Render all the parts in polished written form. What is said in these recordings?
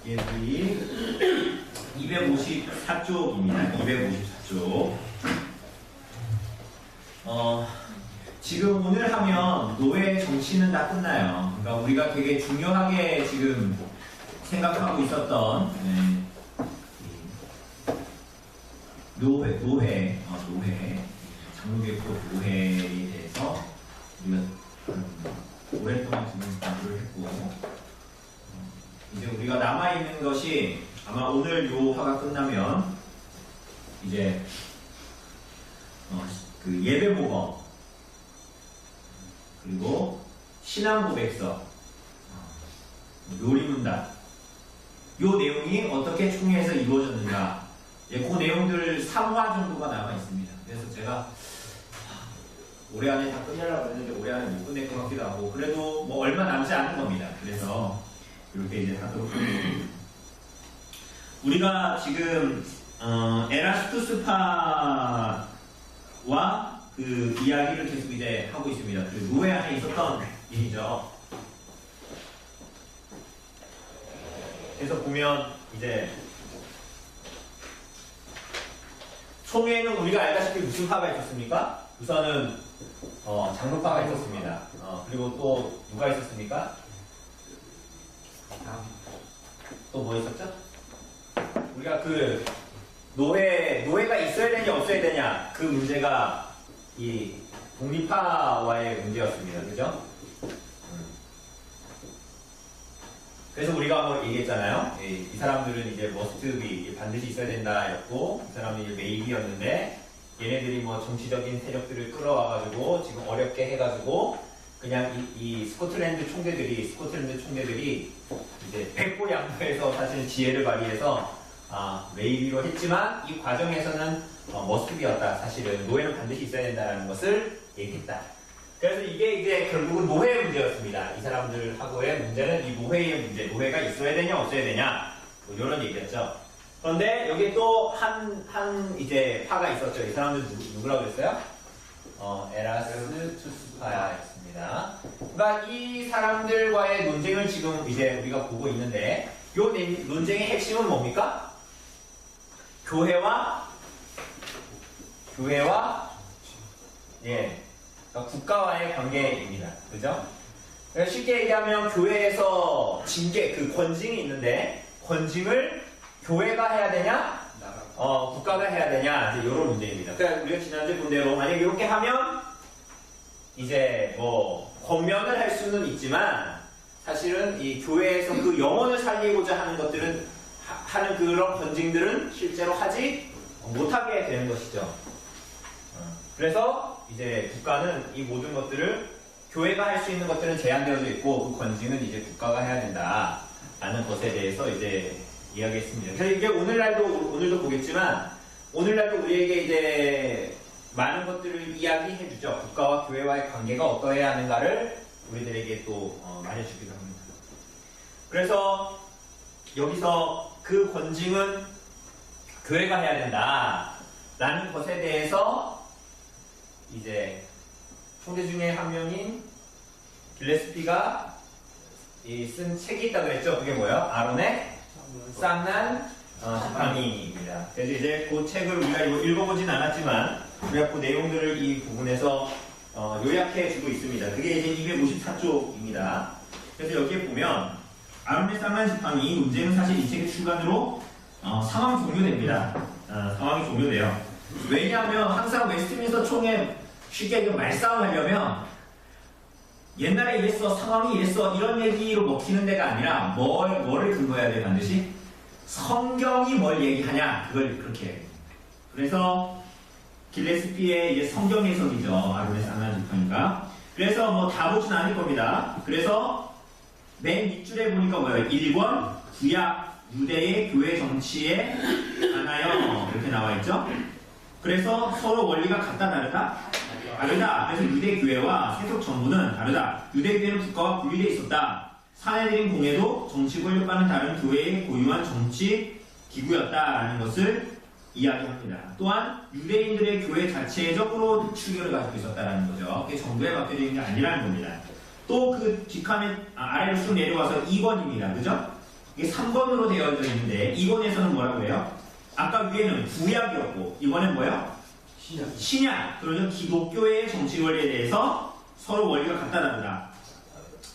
얘들이 254쪽입니다. 254쪽. 지금 오늘 하면 노예 정치는 다 끝나요. 그러니까 우리가 되게 중요하게 지금 생각하고 있었던 노회, 장로교포 노회에 대해서 우리가 오랫동안 지금 공부를 했고, 이제 우리가 남아있는 것이 아마 오늘 요 화가 끝나면 이제 그 예배모범, 그리고 신앙고백서, 요리문답, 요 내용이 어떻게 총회에서 이루어졌는가, 그 내용들 3화 정도가 남아 있습니다. 그래서 제가 올해 안에 다 끝내려고 했는데 올해 안에 못 끝낼 것 같기도 하고, 그래도 뭐 얼마 남지 않은 겁니다. 그래서 이렇게 이제 하도록 하겠습니다. 우리가 지금 에라스투스파와 그 이야기를 계속 이제 하고 있습니다. 그 노예 안에 있었던 일이죠. 그래서 보면 이제 총회는 우리가 알다시피 무슨 파가 있었습니까? 우선은 장로파가 있었습니다. 그리고 또 누가 있었습니까? 또 뭐 있었죠? 우리가 그 노예가 있어야 되냐 없어야 되냐 그 문제가 이 독립파와의 문제였습니다. 그죠? 그래서 우리가 뭐 얘기했잖아요. 이 사람들은 이제 must be, 반드시 있어야 된다였고, 이 사람은 이제 maybe였는데, 얘네들이 뭐 정치적인 세력들을 끌어와가지고 지금 어렵게 해가지고 그냥 이 스코틀랜드 총대들이 이제 백보양보해서 사실 지혜를 발휘해서 maybe로 했지만 이 과정에서는 must be였다. 사실은 노예는 반드시 있어야 된다는 것을 얘기했다. 그래서 이게 이제 결국은 노회의 문제였습니다. 이 사람들하고의 문제는 이 노회의 문제, 노회가 있어야 되냐 없어야 되냐 뭐 이런 얘기였죠. 그런데 여기 또 한 이제 파가 있었죠. 이 사람들 누구라고 그랬어요? 에라스투스파였습니다. 그러니까 이 사람들과의 논쟁을 지금 이제 우리가 보고 있는데, 이 논쟁의 핵심은 뭡니까? 교회와 그러니까 국가와의 관계입니다. 그죠? 쉽게 얘기하면 교회에서 그 권징이 있는데, 권징을 교회가 해야 되냐? 국가가 해야 되냐? 이제 이런 문제입니다. 그러니까 우리가 지난주에 본 대로 만약에 이렇게 하면 이제 뭐 권면을 할 수는 있지만 사실은 이 교회에서 그 영혼을 살리고자 하는 것들은 하는 그런 권징들은 실제로 하지 못하게 되는 것이죠. 그래서 이제 국가는 이 모든 것들을 교회가 할 수 있는 것들은 제한되어져 있고 그 권징은 이제 국가가 해야 된다라는 것에 대해서 이제 이야기했습니다. 그래서 이게 오늘도 보겠지만 오늘날도 우리에게 이제 많은 것들을 이야기해주죠. 국가와 교회와의 관계가 어떠해야 하는가를 우리들에게 또 말해주기도 합니다. 그래서 여기서 그 권징은 교회가 해야 된다라는 것에 대해서 이제 총대 중에 한 명인 길레스피가 쓴 책이 있다고 했죠. 그게 뭐예요? 아론의 쌍난 지팡이입니다. 그래서 이제 그 책을 우리가 읽어보진 않았지만 우리가 그 내용들을 이 부분에서 요약해 주고 있습니다. 그게 이제 254쪽입니다. 그래서 여기에 보면 아론의 쌍난 지팡이 문제는 사실 이 책의 출간으로 상황이 종료됩니다. 상황이 종료돼요. 왜냐하면 항상 웨스트민스터 총회 쉽게 말싸움하려면 옛날에 이랬어, 상황이 이랬어 이런 얘기로 먹히는 데가 아니라 뭐를 근거해야 돼? 반드시 성경이 뭘 얘기하냐 그걸 그렇게 해요. 그래서 길레스피의 이제 성경 해석이죠. 아론의 쌍난 지팡이가. 그래서 뭐 다 보진 않을 겁니다. 그래서 맨 밑줄에 보니까 뭐예요? 1권 구약 유대의 교회 정치에 관하여 이렇게 나와 있죠. 그래서 서로 원리가 같다 다르다? 다르다. 그래서 유대 교회와 세속 정부는 다르다. 유대 교회는 국가와 분리되어 있었다. 사내들인 공회도 정치 권력과는 다른 교회의 고유한 정치 기구였다라는 것을 이야기합니다. 또한 유대인들의 교회 자체적으로 출결을 가지고 있었다는 거죠. 그게 정부에 맡겨져 있는 게 아니라는 겁니다. 또 그 뒷칸에 아래로 쭉 내려와서 2번입니다. 그죠? 이게 3번으로 되어져 있는데 2번에서는 뭐라고 해요? 아까 위에는 구약이었고 이번엔 뭐예요? 신약. 그러면 기독교의 정치 원리에 대해서 서로 원리가 같다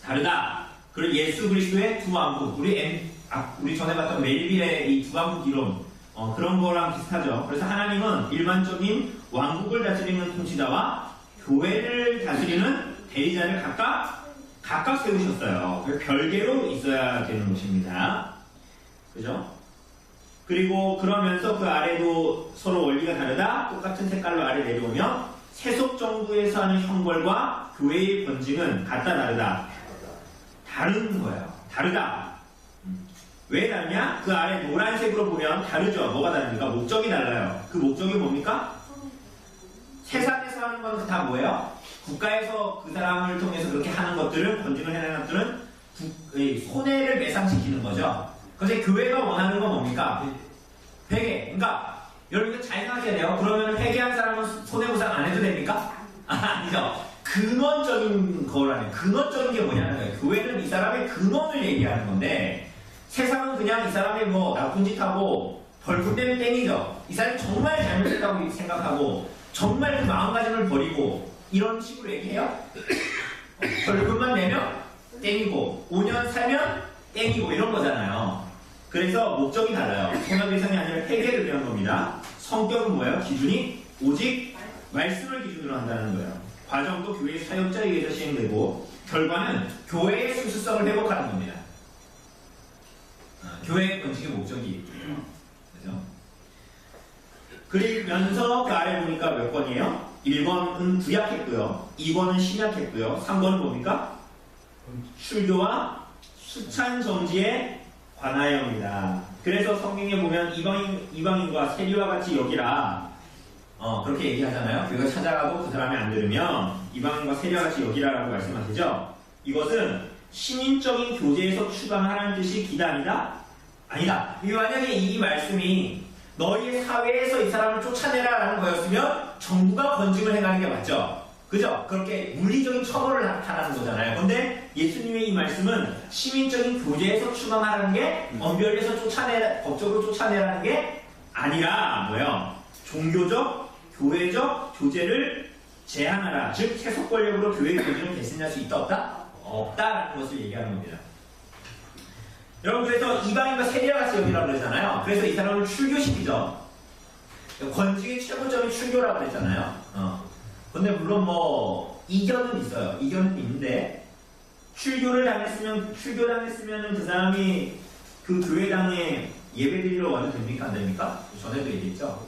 다르다. 그리고 예수 그리스도의 두 왕국. 우리 전에 봤던 멜빌의 이 두 왕국 이론 그런 거랑 비슷하죠. 그래서 하나님은 일반적인 왕국을 다스리는 통치자와 교회를 다스리는 대리자를 각각 세우셨어요. 별개로 있어야 되는 것입니다. 그죠? 그리고 그러면서 그 아래도 서로 원리가 다르다. 똑같은 색깔로 아래 내려오면 세속 정부에서 하는 형벌과 교회의 번징은 같다 다르다. 다른 거예요. 다르다. 왜 다르냐? 그 아래 노란색으로 보면 다르죠. 뭐가 다릅니까? 목적이 달라요. 그 목적이 뭡니까? 세상에서 하는 건 다 뭐예요? 국가에서 그 사람을 통해서 그렇게 하는 것들은, 번징을 해내는 것들은 손해를 매상시키는 거죠. 그런데 교회가 원하는 건 뭡니까? 회개. 그러니까 여러분 잘 생각해야 돼요. 그러면 회개한 사람은 손해보상 안 해도 됩니까? 아니죠. 근원적인 거라는, 근원적인 게 뭐냐는 거예요. 교회는 이 사람의 근원을 얘기하는 건데 세상은 그냥 이 사람이 뭐 나쁜 짓 하고 벌금 내면 땡이죠. 이 사람이 정말 잘못했다고 생각하고 정말 그 마음가짐을 버리고 이런 식으로 얘기해요. 벌금만 내면 땡이고 5년 살면 땡이고 이런 거잖아요. 그래서 목적이 달라요. 손해 배상이 아니라 회개를 위한 겁니다. 성격은 뭐예요? 기준이 오직 말씀을 기준으로 한다는 거예요. 과정도 교회의 사역자에 의해서 시행되고 결과는 교회의 수수성을 회복하는 겁니다. 교회의 번식의 목적이 그죠? 그러면서 그 아래 보니까 몇 번이에요? 1번은 구약했고요. 2번은 신약했고요. 3번은 뭡니까? 출교와 수찬정지에 관하여입니다. 그래서 성경에 보면 이방인과 세리와 같이 여기라 그렇게 얘기하잖아요. 교회가 찾아가도 그 사람이 안 들으면 이방인과 세리와 같이 여기라라고 말씀하시죠. 이것은 신인적인 교제에서 추방하라는 뜻이 기단이다? 아니다. 만약에 이 말씀이 너희의 사회에서 이 사람을 쫓아내라라는 거였으면 정부가 번징을 행하는 게 맞죠. 그죠? 그렇게 물리적인 처벌을 나타나는 거잖아요. 근데 예수님의 이 말씀은 시민적인 교제에서 추방하라는 게 언별에서 법적으로 쫓아내라는 게 아니라 뭐예요? 종교적, 교회적 교제를 제한하라. 즉 세속 권력으로 교회 교제를 개선할 수 있다 없다? 없다라는 것을 얘기하는 겁니다. 여러분 그래서 이방인과 세리와 같이 여기라고 그러잖아요. 그래서 이 사람을 출교시키죠. 권징의 최고점이 출교라고 그랬잖아요. 근데 물론 뭐 이견은 있어요. 이견은 있는데 출교 당했으면 그 사람이 그 교회당에 예배드리러 와도 됩니까? 안 됩니까? 전에도 얘기했죠.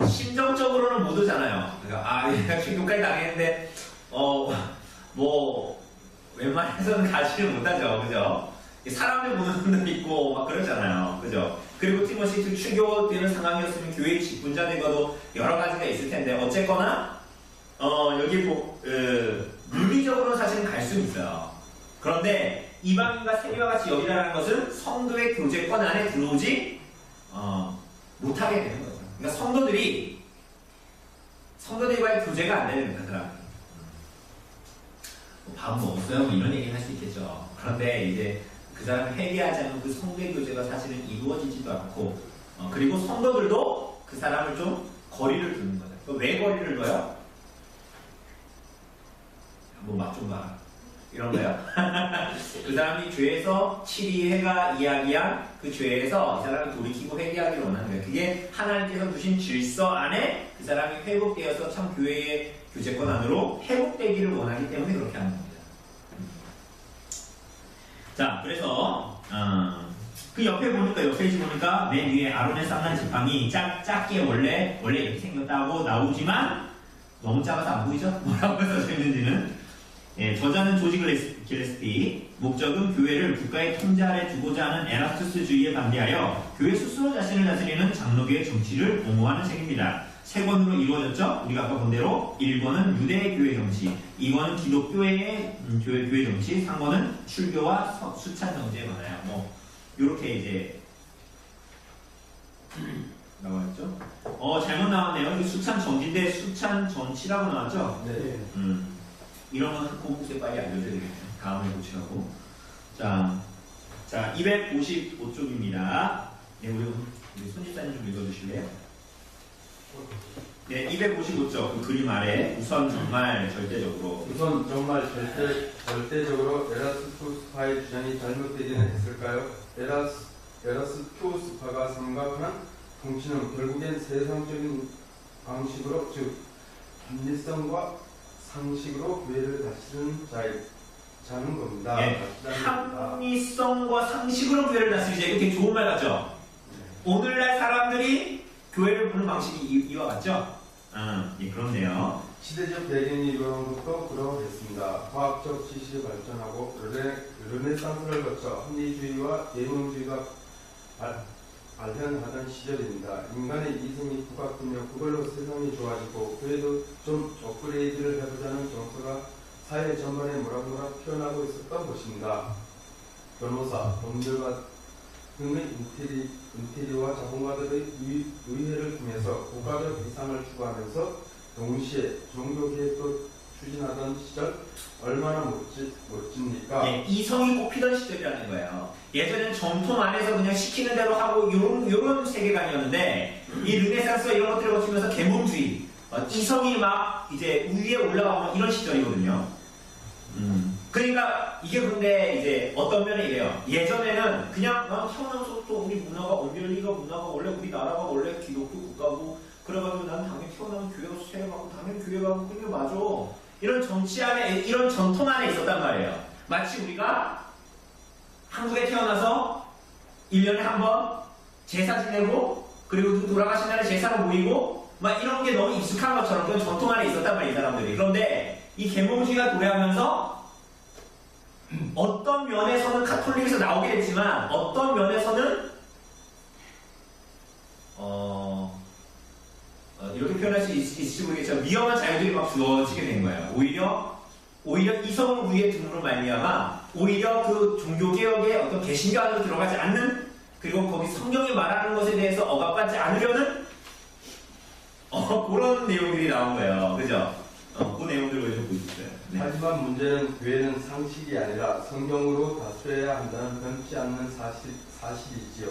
심정적으로는 못 오잖아요. 그러니까 얘가 출교까지 당했는데 뭐 웬만해서는 가지를 못하죠. 그죠? 사람들 보는 분도 있고 막 그러잖아요. 그죠? 그리고 티모시 출교되는 상황이었으면 교회의 직분자 되고도 여러 가지가 있을 텐데 어쨌거나 여기 물리적으로는 사실은 갈 수는 있어요. 그런데 이방인과 세리와 같이 여기라는 것은 성도의 교제권 안에 들어오지 못하게 되는 거죠. 그러니까 성도들과의 교제가 안 되는 거더라고요. 밥 먹었어요? 뭐 이런 얘기 할 수 있겠죠. 그런데 이제 그 사람이 회개하지 않으면 그 성도의 교제가 사실은 이루어지지도 않고 그리고 성도들도 그 사람을 좀 거리를 두는 거죠. 왜 거리를 둬요? 뭐 맛 좀 봐라. 이런 거요. 그 사람이 죄에서 7회가 이야기한 그 죄에서 이 사람이 돌이키고 회개하기를 원하는 거예요. 그게 하나님께서 두신 질서 안에 그 사람이 회복되어서 참 교회의 교제권 안으로 회복되기를 원하기 때문에 그렇게 하는 겁니다. 자, 그래서 그 옆에 보니까 맨 위에 아론의 쌍난 지팡이 작게 원래 이렇게 생겼다고 나오지만 너무 작아서 안 보이죠? 뭐라고 써져 있는지는. 저자는 조지 길레스피, 목적은 교회를 국가의 통제 아래 두고자 하는 에라투스주의에 반대하여 교회 스스로 자신을 다스리는 장로교의 정치를 옹호하는 책입니다. 세 권으로 이루어졌죠? 우리가 아까 본 대로 1권은 유대의 교회 정치, 2권은 기독교의 교회 정치, 3권은 출교와 수찬 정치에 관하여 뭐 이렇게 이제 나와있죠? 잘못 나왔네요. 수찬 정치인데 수찬 정치라고 나왔죠? 네. 이런 건 공부세 빨리 알려줘야 되겠네요. 다음에 고치라고. 자 255쪽입니다. 네, 우리 손집사님 좀 읽어주실래요? 네, 255쪽 그 그림 아래 우선 정말 절대적으로 절대적으로 에라스토스파의 주장이 잘못되기는 했을까요? 에라스토스파가 생각하는 통치는 결국엔 세상적인 방식으로, 즉 합리성과 상식으로 교회를 다스리는 자는 겁니다. 네, 합리성과 상식으로 교회를 다스리자. 이거 되게 좋은 말 같죠? 오늘날 사람들이 교회를 보는 방식이 이와 같죠? 예, 그렇네요. 시대적 배경이 이런 것도 그러했습니다. 과학적 지식이 발전하고 르네상스를 거쳐 합리주의와 계명주의가 발현하던 시절입니다. 인간의 이성이 부각되며 그걸로 세상이 좋아지고 교회도 좀 업그레이드를 해보자는 정서가 사회 전반에 모락모락 피어나고 있었던 것입니다. 변호사, 법률가 등의 인테리어와 자본가들의 의회를 통해서 국가적 이상을 추구하면서 동시에 종교개혁도 추진하던 시절 얼마나 멋집니까? 예, 이성이 꼽히던 시절이라는 거예요. 예전에는 전통 안에서 그냥 시키는 대로 하고 요런 세계관이었는데 이 르네상스와 이런 것들을 거치면서 계몽주의, 이성이 막 이제 위에 올라가고 이런 시절이거든요. 그러니까 이게 근데 이제 어떤 면에 이래요. 예전에는 그냥 태어나서 또 우리 문화가 언별리가 문화가 원래 우리나라가 원래 기독교 국가고 그래가지고 난 당연히 태어나면 교회 가서 세례받고 당연히 교회 가고 그게 맞아. 이런 정치 안에 이런 전통 안에 있었단 말이에요. 마치 우리가 한국에 태어나서 1년에 한 번 제사 지내고 그리고 돌아가신 날에 제사로 모이고 막 이런 게 너무 익숙한 것처럼 그런 전통 안에 있었단 말이에요, 이 사람들이. 그런데 이 계몽주의가 도래하면서 어떤 면에서는 가톨릭에서 나오게 됐지만 어떤 면에서는 이렇게 표현할 수 있을지 모르겠지만 위험한 자유들이 막 주어지게 된 거예요. 오히려 이성을 위해 둠으로 말미암아 오히려 그 종교개혁의 어떤 개신교 안으로 들어가지 않는, 그리고 거기 성경이 말하는 것에 대해서 억압받지 않으려는 그런 내용들이 나온 거예요. 그죠? 그 내용들을 좀 보여주세요. 네. 하지만 문제는 교회는 상식이 아니라 성경으로 다스려야 한다는 변치 않는 사실이지요.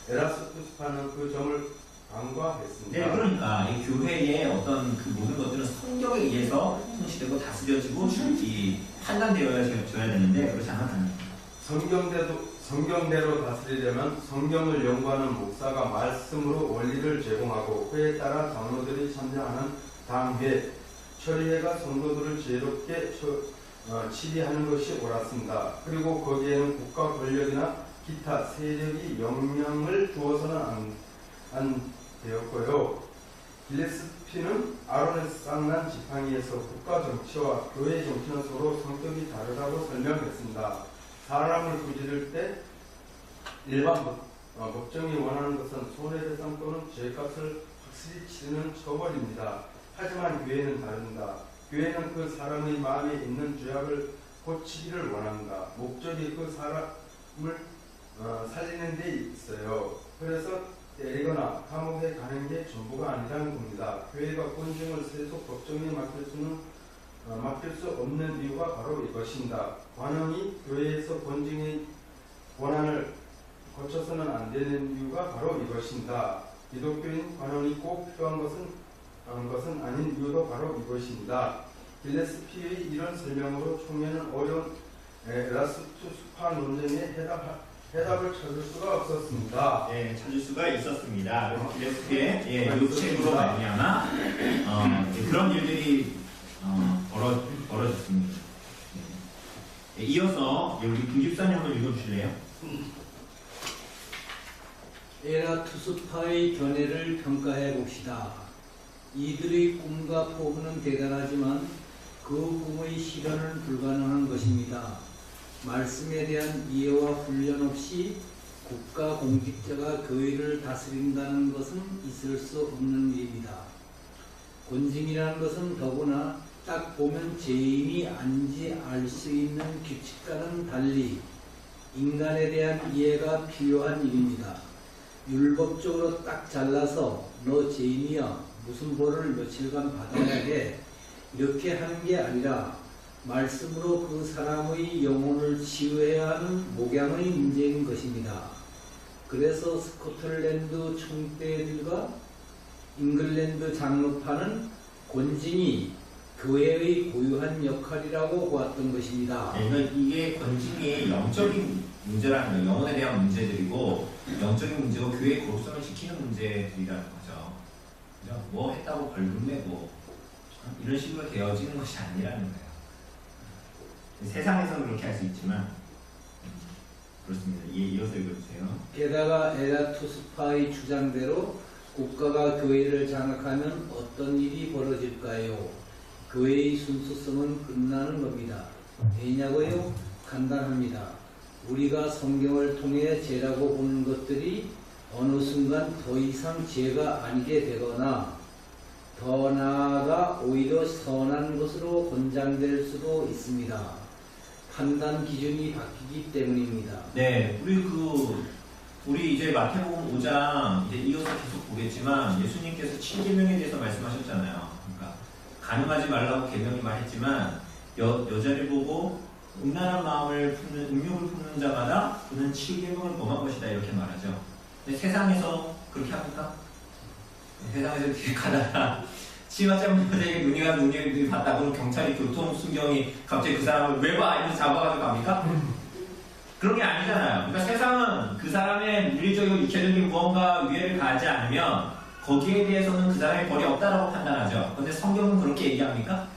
에라스토스파는 그 점을 간과했습니다. 네, 그러니까 이 교회의 어떤 그 모든 것들은 성경에 의해서 통치되고 다스려지고 이 판단되어야 되는데 그렇지 않았다는 거예요. 성경대로 다스리려면 성경을 연구하는 목사가 말씀으로 원리를 제공하고 그에 따라 장로들이 참여하는 당회, 처리회가 성도들을 지혜롭게 치리하는 것이 옳았습니다. 그리고 거기에는 국가 권력이나 기타 세력이 영향을 주어서는 안 되었고요. 길레스피는 아론의 쌍난 지팡이에서 국가 정치와 교회 정치는 서로 성격이 다르다고 설명했습니다. 사람을 구지를 때 일반 법정이 원하는 것은 손해배상 또는 죄값을 확실히 치르는 처벌입니다. 하지만 교회는 다릅니다. 교회는 그 사람의 마음에 있는 죄악을 고치기를 원합니다. 목적이 그 사람을 살리는 데 있어요. 그래서 때리거나 감옥에 가는 게 전부가 아니라는 겁니다. 교회가 권징을 세속 법정에 맡길 수 없는 이유가 바로 이것입니다. 관원이 교회에서 권징의 권한을 거쳐서는 안 되는 이유가 바로 이것입니다. 기독교인 관원이 꼭 필요한 것은 아닌 이유도 바로 이것입니다. 길레스피의 이런 설명으로 총회는 어려운 에라스토스파 논쟁에 해답을 찾을 수가 없었습니다. 네, 찾을 수가 있었습니다. 그래서 길레스피의 이 책으로 말미암아 그런 일들이 벌어졌습니다. 네, 이어서 우리 김집사님 한번 읽어주실래요? 에라투스파의 견해를 평가해 봅시다. 이들의 꿈과 포부는 대단하지만 그 꿈의 실현은 불가능한 것입니다. 말씀에 대한 이해와 훈련 없이 국가 공직자가 교회를 다스린다는 것은 있을 수 없는 일입니다. 권징이라는 것은 더구나 딱 보면 죄인이 아닌지 알 수 있는 규칙과는 달리 인간에 대한 이해가 필요한 일입니다. 율법적으로 딱 잘라서 너 죄인이야 무슨 벌을 며칠간 받아야 해 이렇게 하는 게 아니라 말씀으로 그 사람의 영혼을 치유해야 하는 목양의 문제인 것입니다. 그래서 스코틀랜드 총대들과 잉글랜드 장로파는 권징이 교회의 고유한 역할이라고 보았던 것입니다. 네, 그러니까 이게 권징이 영적인 문제라는 거예요. 영혼에 대한 문제들이고 영적인 문제고 교회의 거룩성을 지키는 문제들이라는 거죠. 그죠? 뭐 했다고 벌금 내고 이런 식으로 되어지는 것이 아니라는 거예요. 세상에서는 그렇게 할 수 있지만 그렇습니다. 이어서 읽어주세요. 게다가 에라투스파의 주장대로 국가가 교회를 장악하면 어떤 일이 벌어질까요? 교회의 순수성은 끝나는 겁니다. 왜냐고요? 간단합니다. 우리가 성경을 통해 죄라고 보는 것들이 어느 순간 더 이상 죄가 아니게 되거나 더 나아가 오히려 선한 것으로 권장될 수도 있습니다. 판단 기준이 바뀌기 때문입니다. 네, 우리 이제 마태복음 5장 이제 이어서 계속 보겠지만 예수님께서 7계명에 대해서 말씀하셨잖아요. 그러니까 간음하지 말라고 계명이 말했지만 여자를 보고 음란한 마음을 품는 음욕을 품는 자마다 그는 7계명을 범한 것이다 이렇게 말하죠. 근데 세상에서 그렇게 합니까? 세상에서 이렇게 가다가 치마 짧은 여자에게 눈이 가서 눈이 봤다 그러면 경찰이 교통순경이 갑자기 그 사람을 왜 봐? 이러면서 잡아가지고 갑니까? 그런 게 아니잖아요. 그러니까 세상은 그 사람의 물리적이고 육체적인 무언가 위해를 가하지 않으면 거기에 대해서는 그 사람의 벌이 없다라고 판단하죠. 그런데 성경은 그렇게 얘기합니까?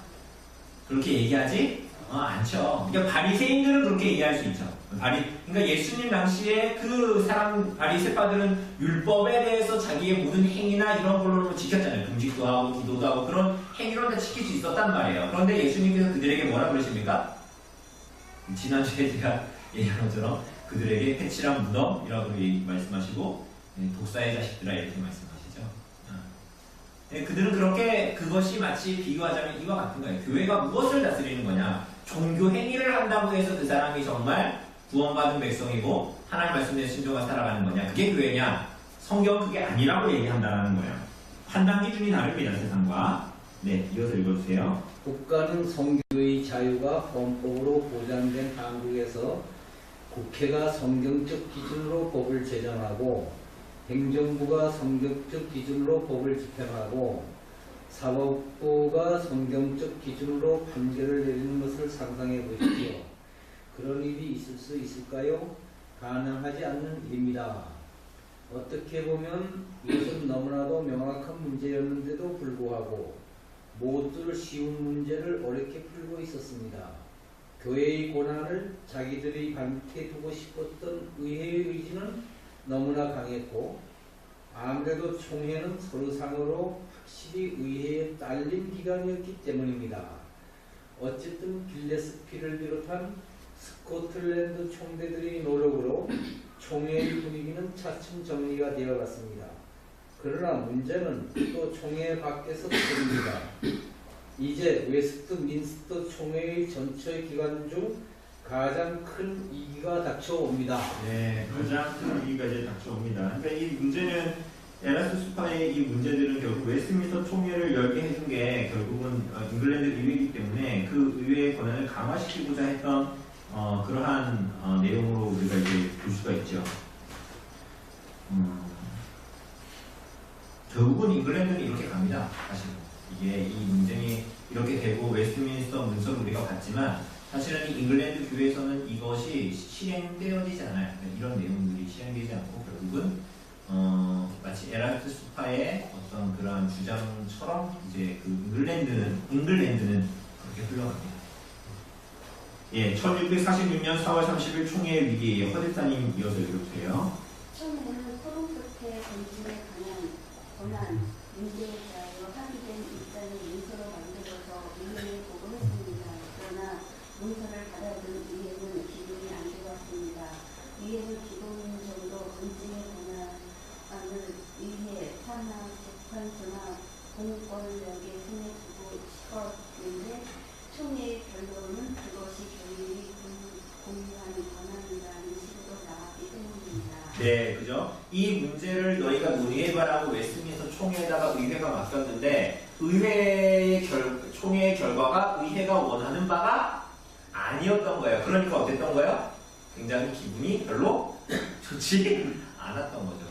그렇게 얘기하지 않죠. 그러니까 바리새인들은 그렇게 얘기할 수 있죠. 그러니까 예수님 당시에 그 사람 바리새파들은 율법에 대해서 자기의 모든 행위나 이런 걸로 지켰잖아요. 금식도 하고 기도도 하고 그런 행위로 다 지킬 수 있었단 말이에요. 그런데 예수님께서 그들에게 뭐라 그러십니까? 지난주에 제가 얘기한 것처럼 그들에게 패칠한 무덤이라고 말씀하시고 독사의 자식들아 이렇게 말씀하시죠. 그들은 그렇게 그것이 마치 비교하자면 이와 같은 거예요. 교회가 무엇을 다스리는 거냐? 종교 행위를 한다고 해서 그 사람이 정말 구원받은 백성이고 하나님 말씀에 순종하며 살아가는 거냐? 그게 교회냐? 성경은 그게 아니라고 얘기한다는 거예요. 판단 기준이 다릅니다. 세상과. 네, 이어서 읽어주세요. 국가는 성교의 자유가 헌법으로 보장된 한국에서 국회가 성경적 기준으로 법을 제정하고 행정부가 성경적 기준으로 법을 집행하고 사법부가 성경적 기준으로 판결을 내리는 것을 상상해 보십시오. 그런 일이 있을 수 있을까요? 가능하지 않는 일입니다. 어떻게 보면 이것은 너무나도 명확한 문제였는데도 불구하고 모두 쉬운 문제를 어렵게 풀고 있었습니다. 교회의 고난을 자기들이 방치해두고 싶었던 의회의 의지는 너무나 강했고 아무래도 총회는 서류상으로 확실히 의회에 딸린 기관이었기 때문입니다. 어쨌든 길레스피를 비롯한 스코틀랜드 총대들의 노력으로 총회의 분위기는 차츰 정리가 되어갔습니다. 그러나 문제는 또 총회 밖에서 터집니다. 이제 웨스트민스터 총회의 전체 기간 중 가장 큰 위기가 닥쳐옵니다. 네, 가장 큰 위기가 이제 닥쳐옵니다. 그러니까 이 문제는 에라투스파의 이 문제들은 결국 웨스트민스터 총회를 열게 해준 게 결국은 잉글랜드 의회이기 때문에 그 의회의 권한을 강화시키고자 했던 그러한 내용으로 우리가 이제 볼 수가 있죠. 결국은 잉글랜드는 이렇게 갑니다. 사실 이게 이 논쟁이 이렇게 되고 웨스트민스터 문서를 우리가 봤지만 사실은 이 잉글랜드 교회에서는 이것이 실행되어지지 않아요. 이런 내용들이 실행되지 않고 결국은 마치 에라투스파의 어떤 그런 주장처럼 이제 그 잉글랜드는 그렇게 흘러갑니다. 예, 1646년 4월 30일 총회 위기에 허대사님 이어서 읽어주세요. 총회는 토론 끝에 권진에 관한 권한, 문제에 대하여 합의된 입장을 문서로 만들어서 의회에 보고했습니다. 그러나 문서를 받아든 의회는 기동이 안 되었습니다. 의회는 기동인 정도 권진에 권한을 의회, 산하, 재판소나 공권력에 손에두고 싶었는데 총회의 결론은 그것이 교회의 공유한 권한이라는 식으로 나왔기 때문입니다. 네, 그죠? 이 문제를 너희가 논의해봐라고 웨스트민스터 총회에다가 의회가 맡겼는데 총회의 결과가 의회가 원하는 바가 아니었던 거예요. 그러니까 어땠던 거예요? 굉장히 기분이 별로 좋지 않았던 거죠.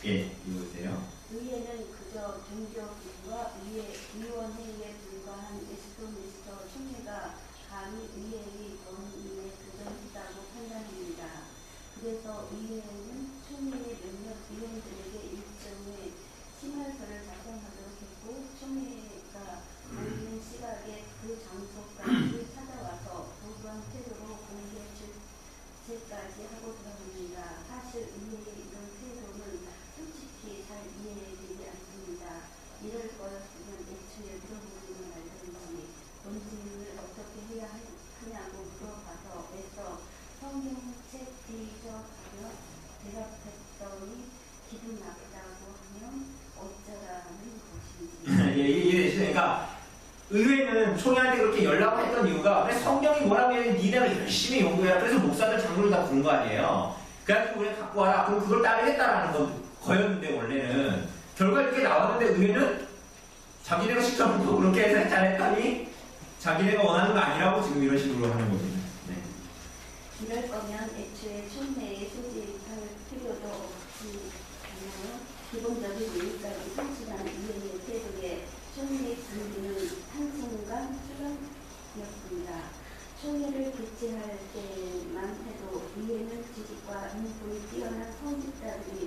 예, 이보세요. 의회는 그저 종교기구와 위원회에 불과한 웨스트민스터 총회가 감히 의회의 권위에 도전했다고 판단합니다. 그래서 의회는 총회의 몇몇 위원들에게 일정의 심할서를 작성하도록 했고 총회가 모이는 시각에 그 장소까지 찾아와서 도구한 태도로 공개 출제까지 하고 들어갑니다. 사실 의회의 이런 태도는 솔직히 잘 이해되지 않습니다. 이럴 거였으면 애초에 물어보기만 말든지 논쟁을 어떻게 해야 하냐고 물어봐서 애써 성경책 뒤져가며 대답했더니 기분 나쁘다고 하면 어쩌라는 것인지. 예, 이게 그러니까 의회는 총회한테 그렇게 연락을 했던 이유가 그래 성경이 뭐라고 해 니네가 열심히 연구해라. 그래서 목사들 장로를 다 부른 거 아니에요. 그래가지고 우리 갖고 와라. 그럼 그걸 따르겠다라는 거였는데 원래는 결과 이렇게 나왔는데 의회는 자기네가 시켜놓고 그렇게 해서 잘했더니 자기네가 원하는 거 아니라고 지금 이런 식으로 하는 겁니다. 네. 이럴 거면 애초에 총회에 소집할 필요도 없지 않나요? 기본적인 이유까지 상실한 의회의 태도에 총회의 분위기는 한순간 수렴이었습니다. 총회를 개최할 때만 해도 의회는 지식과 인품이 뛰어난 성직자들이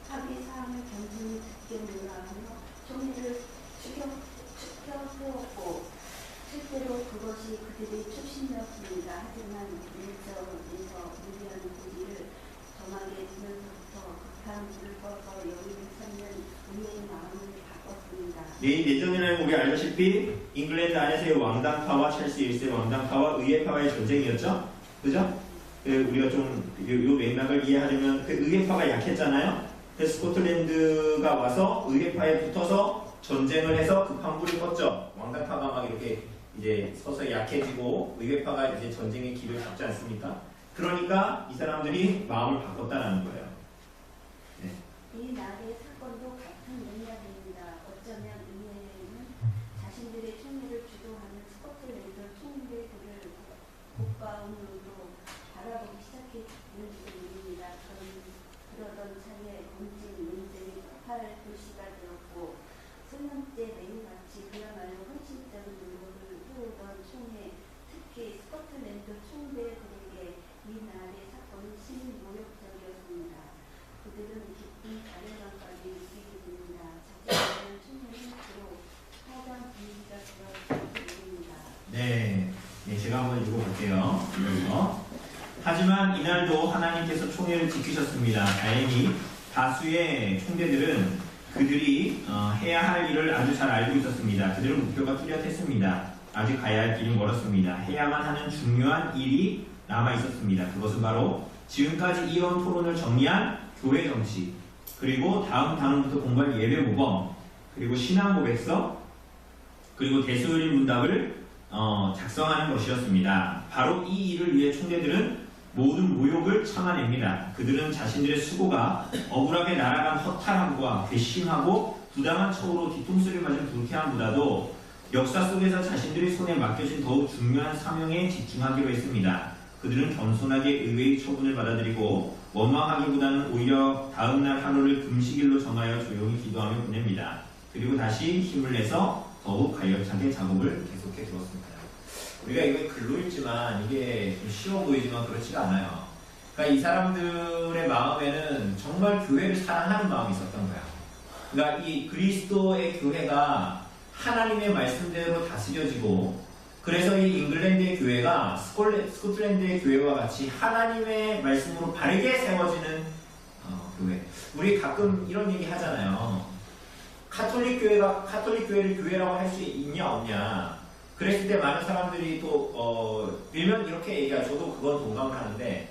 합의 사항을 겸손히 듣겠노라 하며 총회를 추켜세웠고 실제로 그것이 그들의 출신이었습니다. 하지만 일전에서 무리한 고지를 정하게 되면서부터 극한 불을 꺼서 여기를 찾는 의회의 마음을 바꿨습니다. 예전에는 우리 알다시피 잉글랜드 안에서의 왕당파와 첼시 1세 왕당파와 의회파와의 전쟁이었죠? 그죠? 우리가 좀 요 맥락을 이해하려면 그 의회파가 약했잖아요. 그래서 스코틀랜드가 와서 의회파에 붙어서 전쟁을 해서 급한 불을 껐죠. 왕당파가 막 이렇게 이제 서서히 약해지고 의회파가 이제 전쟁의 길을 잡지 않습니까? 그러니까 이 사람들이 마음을 바꿨다는 거예요. 네. 이 날의 사건도 같은 맥락입니다. 어쩌면 의회는 자신들의 총회를 주도하는 스코틀랜드 총리들을 국가원으로 바라보기 시작했는지도 모릅니다. 그러던 차에 검진 논쟁이 폭발 불씨가 되었고 수년째 매일같이 그야말로 헌신적인 노력을 해오던 총회, 특히 스코틀랜드 총대들에게 이 날의 사건은 심히 모욕적이었습니다. 그들은 깊은 자괴감까지 느끼게 됩니다. 자칫하면 총회는 주로 파장 분위기가 되어서 모릅니다. 네, 제가 한번 읽어볼게요. 그래서 하지만 이날도 하나님께서 총회를 지키셨습니다. 다행히 다수의 총대들은 그들이 해야 할 일을 아주 잘 알고 있었습니다. 그들은 목표가 뚜렷했습니다. 아직 가야 할 길이 멀었습니다. 해야만 하는 중요한 일이 남아 있었습니다. 그것은 바로 지금까지 이어온 토론을 정리한 교회 정치, 그리고 다음 단원부터 공부할 예배 모범, 그리고 신앙 고백서, 그리고 대소요리 문답을 작성하는 것이었습니다. 바로 이 일을 위해 총대들은 모든 모욕을 참아냅니다. 그들은 자신들의 수고가 억울하게 날아간 허탈함과 괘씸하고 부당한 처우로 뒤통수를 맞은 불쾌함보다도 역사 속에서 자신들의 손에 맡겨진 더욱 중요한 사명에 집중하기로 했습니다. 그들은 겸손하게 의회의 처분을 받아들이고 원망하기보다는 오히려 다음날 하루를 금식일로 정하여 조용히 기도하며 보냅니다. 그리고 다시 힘을 내서 더욱 가열차게 작업을 계속해 두었습니다. 우리가 이거 글로 읽지만 이게 좀 쉬워 보이지만 그렇지가 않아요. 그러니까 이 사람들의 마음에는 정말 교회를 사랑하는 마음이 있었던 거야. 그러니까 이 그리스도의 교회가 하나님의 말씀대로 다스려지고, 그래서 이 잉글랜드의 교회가 스코틀랜드의 교회와 같이 하나님의 말씀으로 바르게 세워지는 교회. 우리 가끔 이런 얘기 하잖아요. 카톨릭 교회를 교회라고 할 수 있냐 없냐. 그랬을 때 많은 사람들이 또 일면 이렇게 얘기하죠. 저도 그건 동감을 하는데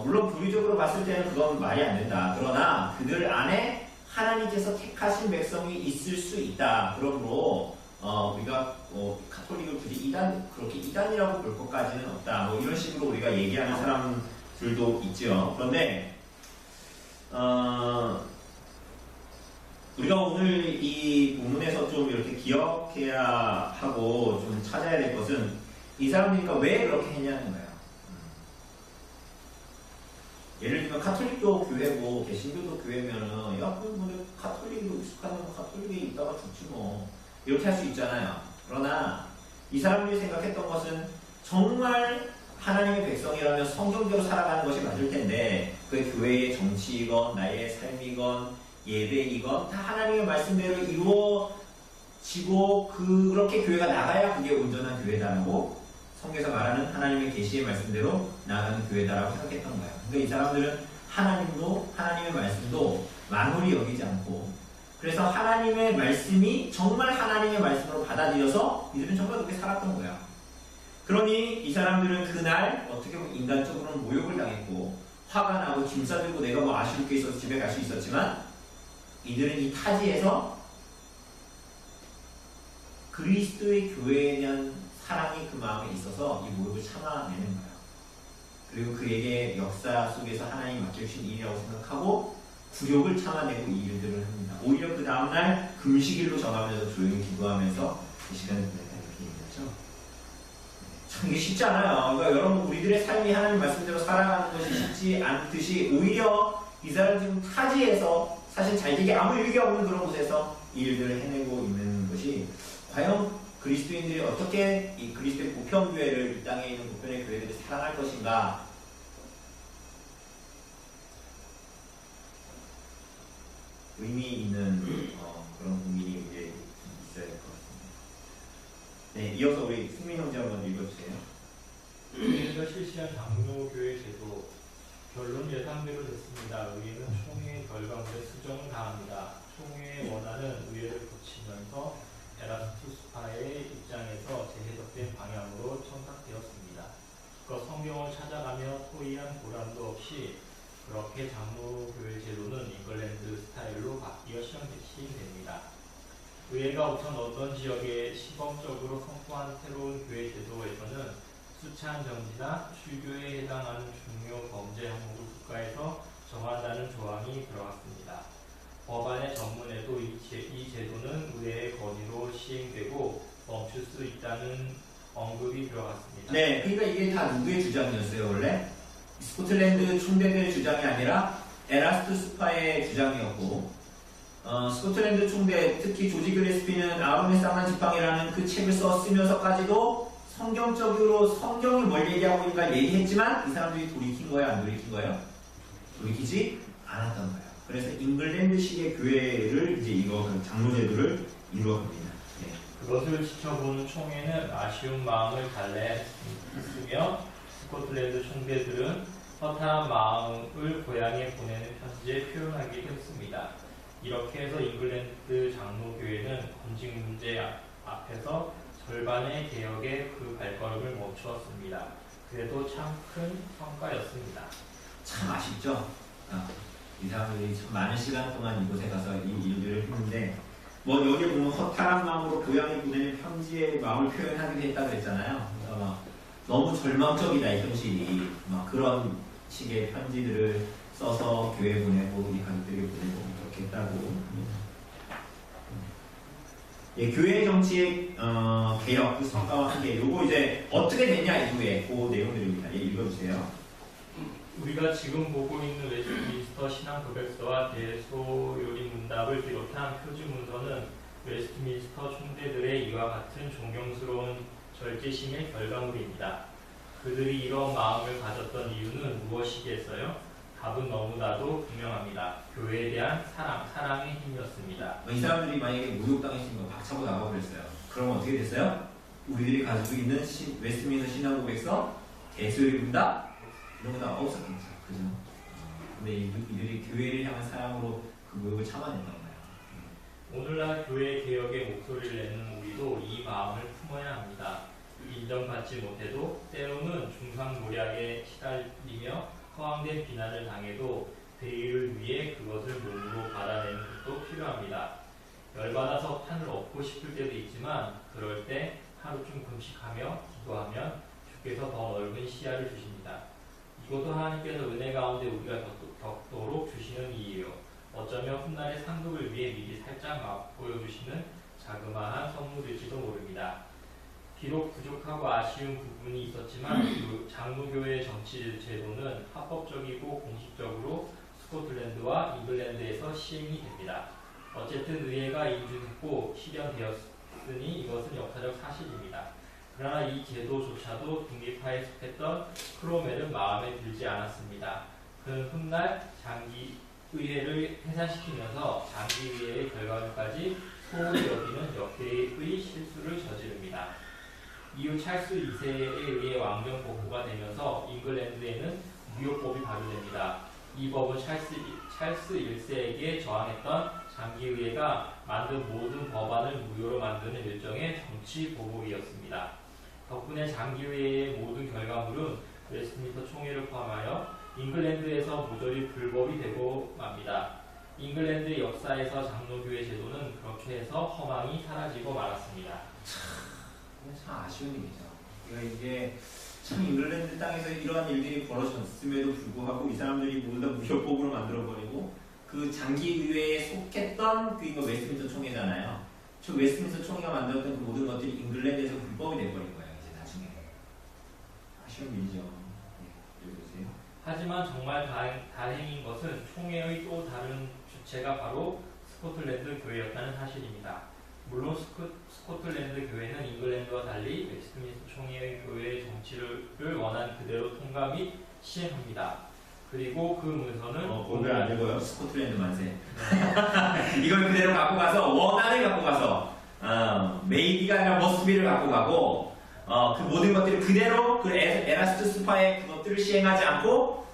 물론 교리적으로 봤을 때는 그건 말이 안 된다. 그러나 그들 안에 하나님께서 택하신 백성이 있을 수 있다. 그러므로 우리가 카톨릭을 굳이 그렇게 이단이라고 볼 것까지는 없다. 뭐 이런 식으로 우리가 얘기하는 사람들도 있죠. 그런데 우리가 오늘 이 본문에서 좀 이렇게 기억해야 하고 좀 찾아야 될 것은 이 사람들이니까 왜 그렇게 했냐는 거예요. 예를 들면 카톨릭도 교회고 개신교도 교회면은 야, 뭐 카톨릭도 익숙하면 카톨릭에 있다가 죽지 뭐 이렇게 할 수 있잖아요. 그러나 이 사람들이 생각했던 것은 정말 하나님의 백성이라면 성경대로 살아가는 것이 맞을 텐데 그 교회의 정치이건 나의 삶이건 예배이건 다 하나님의 말씀대로 이루어지고 그렇게 교회가 나가야 그게 온전한 교회다라고 성경에서 말하는 하나님의 계시의 말씀대로 나아가는 교회다라고 생각했던 거예요. 그러니까 이 사람들은 하나님도 하나님의 말씀도 만홀히 여기지 않고 그래서 하나님의 말씀이 정말 하나님의 말씀으로 받아들여서 이들은 정말 그렇게 살았던 거야. 그러니 이 사람들은 그날 어떻게 보면 인간적으로는 모욕을 당했고 화가 나고 짐 싸들고 내가 뭐 아쉬울 게 있어서 집에 갈 수 있었지만 이들은 이 타지에서 그리스도의 교회에 대한 사랑이 그 마음에 있어서 이 모욕을 참아내는 거예요. 그리고 그에게 역사 속에서 하나님이 맡겨주신 일이라고 생각하고 굴욕을 참아내고 이 일들을 합니다. 오히려 그 다음날 금식일로 정하면서 조용히 기도하면서 그 시간을 보냈다 이렇게 얘기하죠. 참 이게 쉽지 않아요. 그러니까 여러분 우리들의 삶이 하나님 말씀대로 살아가는 것이 쉽지 않듯이 오히려 이 사람 지금 타지에서 사실 잘 되게 아무 일기가 없는 그런 곳에서 이 일들을 해내고 있는 것이 과연 그리스도인들이 어떻게 이 그리스도의 보편교회를 이 땅에 있는 보편의 교회들을 사랑할 것인가 의미 있는 그런 고민이 이제 있어야 될 것 같습니다. 네, 이어서 우리 승민 형제 한번 읽어주세요. 의회가 실시한 장로교회 제도 결론 예상대로 됐습니다. 의회는 총회의 결과물에 수정을 가합니다. 총회의 원안은 의회를 거치면서 에라스투스파의 입장에서 재해석된 방향으로 첨삭되었습니다. 그 성경을 찾아가며 토의한 보람도 없이 그렇게 장로교회 제도는 잉글랜드 스타일로 바뀌어 시행됩니다. 의회가 우선 어떤 지역에 시범적으로 선포한 새로운 교회 제도에서는 수차한 정지나 출교에 해당하는 중요 범죄 항목을 국가에서 정한다는 조항이 들어갔습니다. 법안의 전문에도 이 제도는 의회의 건의로 시행되고 멈출 수 있다는 언급이 들어갔습니다. 네, 그러니까 이게 다 누구의 주장이었어요 원래? 스코틀랜드 총대들의 주장이 아니라 에라스투스파의 주장이었고 스코틀랜드 총대 특히 조지 글래스피는 아론의 쌍난 지팡이라는 그 책을 썼으면서까지도 성경적으로 성경이 뭘 얘기하고 있는가 얘기했지만 이 사람들이 돌이킨 거예요? 안 돌이킨 거예요? 돌이키지 않았던 거예요. 그래서 잉글랜드식의 교회를 이제 이거 장로제도를 이루어갑니다. 네. 그것을 지켜보는 총회는 아쉬운 마음을 달래했으며 스코틀랜드 총대들은 허탈한 마음을 고향에 보내는 편지에 표현하기도 했습니다. 이렇게 해서 잉글랜드 장로교회는 건직 문제 앞에서 절반의 개혁의 그 발걸음을 멈추었습니다. 그래도 참 큰 성과였습니다. 참 아쉽죠? 이 사람들이 참 많은 시간 동안 이곳에 가서 이 일들을 했는데 뭐 여기 보면 허탈한 마음으로 고향에 보내는 편지에 마음을 표현하기도 했다고 했잖아요. 그러니까 막 너무 절망적이다 이 현실이 막 그런 식의 편지들을 써서 교회에 보내고 이 가족들에게 보내고 그렇게 했다고. 예, 교회 정치의 개혁 그 성과와 함께 요거 이제 어떻게 됐냐 이후에 그 내용들입니다. 예, 읽어주세요. 우리가 지금 보고 있는 웨스트민스터 신앙 고백서와 대소요리 문답을 비롯한 표지 문서는 웨스트민스터 총대들의 이와 같은 존경스러운 절제심의 결과물입니다. 그들이 이런 마음을 가졌던 이유는 무엇이겠어요? 답은 너무나도 분명합니다. 교회에 대한 사랑의 힘이었습니다. 이 사람들이 만약에 모욕당했으면 박차고 나가버렸어요. 그럼 어떻게 됐어요? 우리들이 가지고 있는 웨스트민스터 신앙 고백서, 대소요리 문답 이런 거 다 없었겠죠. 그죠? 근데 이들이 교회를 향한 사랑으로 그 모욕을 참아냈던 거예요. 오늘날 교회 개혁의 목소리를 내는 우리도 이 마음을 품어야 합니다. 인정받지 못해도 때로는 중상모략에 시달리며 허황된 비난을 당해도 대의를 위해 그것을 몸으로 받아내는 것도 필요합니다. 열받아서 판을 엎고 싶을 때도 있지만 그럴 때 하루쯤 금식하며 기도하면 주께서 더 넓은 시야를 주십니다. 이것도 하나님께서 은혜 가운데 우리가 겪도록 주시는 이유예요. 어쩌면 훗날의 상급을 위해 미리 살짝 맛보여주시는 자그마한 선물일지도 모릅니다. 비록 부족하고 아쉬운 부분이 있었지만 그 장로교회 정치 제도는 합법적이고 공식적으로 스코틀랜드와 잉글랜드에서 시행이 됩니다. 어쨌든 의회가 인준했고 실현되었으니 이것은 역사적 사실입니다. 그러나 이 제도조차도 독립파에 속했던 크로멜은 마음에 들지 않았습니다. 그는 훗날 장기의회를 해산시키면서 장기의회의 결과물까지 소홀히 여기는 역대의 실수를 저지릅니다. 이후 찰스 2세에 의해 왕정 복구가 되면서 잉글랜드에는 무효법이 발효됩니다. 이 법은 찰스 1세에게 저항했던 장기의회가 만든 모든 법안을 무효로 만드는 일종의 정치 보복이었습니다. 덕분에 장기의회의 모든 결과물은 웨스트민스터 총회를 포함하여 잉글랜드에서 모조리 불법이 되고 맙니다. 잉글랜드 역사에서 장로교회 제도는 그렇게 해서 허망이 사라지고 말았습니다. 참 아쉬운 일이죠. 그러니까 이게 참 잉글랜드 땅에서 이러한 일들이 벌어졌음에도 불구하고 이 사람들이 모두 다 무효법으로 만들어버리고 그 장기의회에 속했던 그 이거 웨스트민스터 총회잖아요. 저 웨스트민스터 총회가 만들었던 그 모든 것들이 잉글랜드에서 불법이 돼버린 거예요. 이제 나중에. 아쉬운 일이죠. 네, 읽어주세요. 하지만 정말 다행인 것은 총회의 또 다른 주체가 바로 스코틀랜드 교회였다는 사실입니다. 물론 스코틀랜드 교회는 잉글랜드와 달리 웨스트민스터 총회의 교회의 정치를 원한 그대로 통과 및 시행합니다. 그리고 그 문서는 오늘 안 읽어요. 스코틀랜드 만세. 이걸 그대로 갖고 가서 원안을 갖고 가서 메이비가 아니라 머스비를 갖고 가고 그 모든 것들을 그대로 그 에라스투스파의 그것들을 시행하지 않고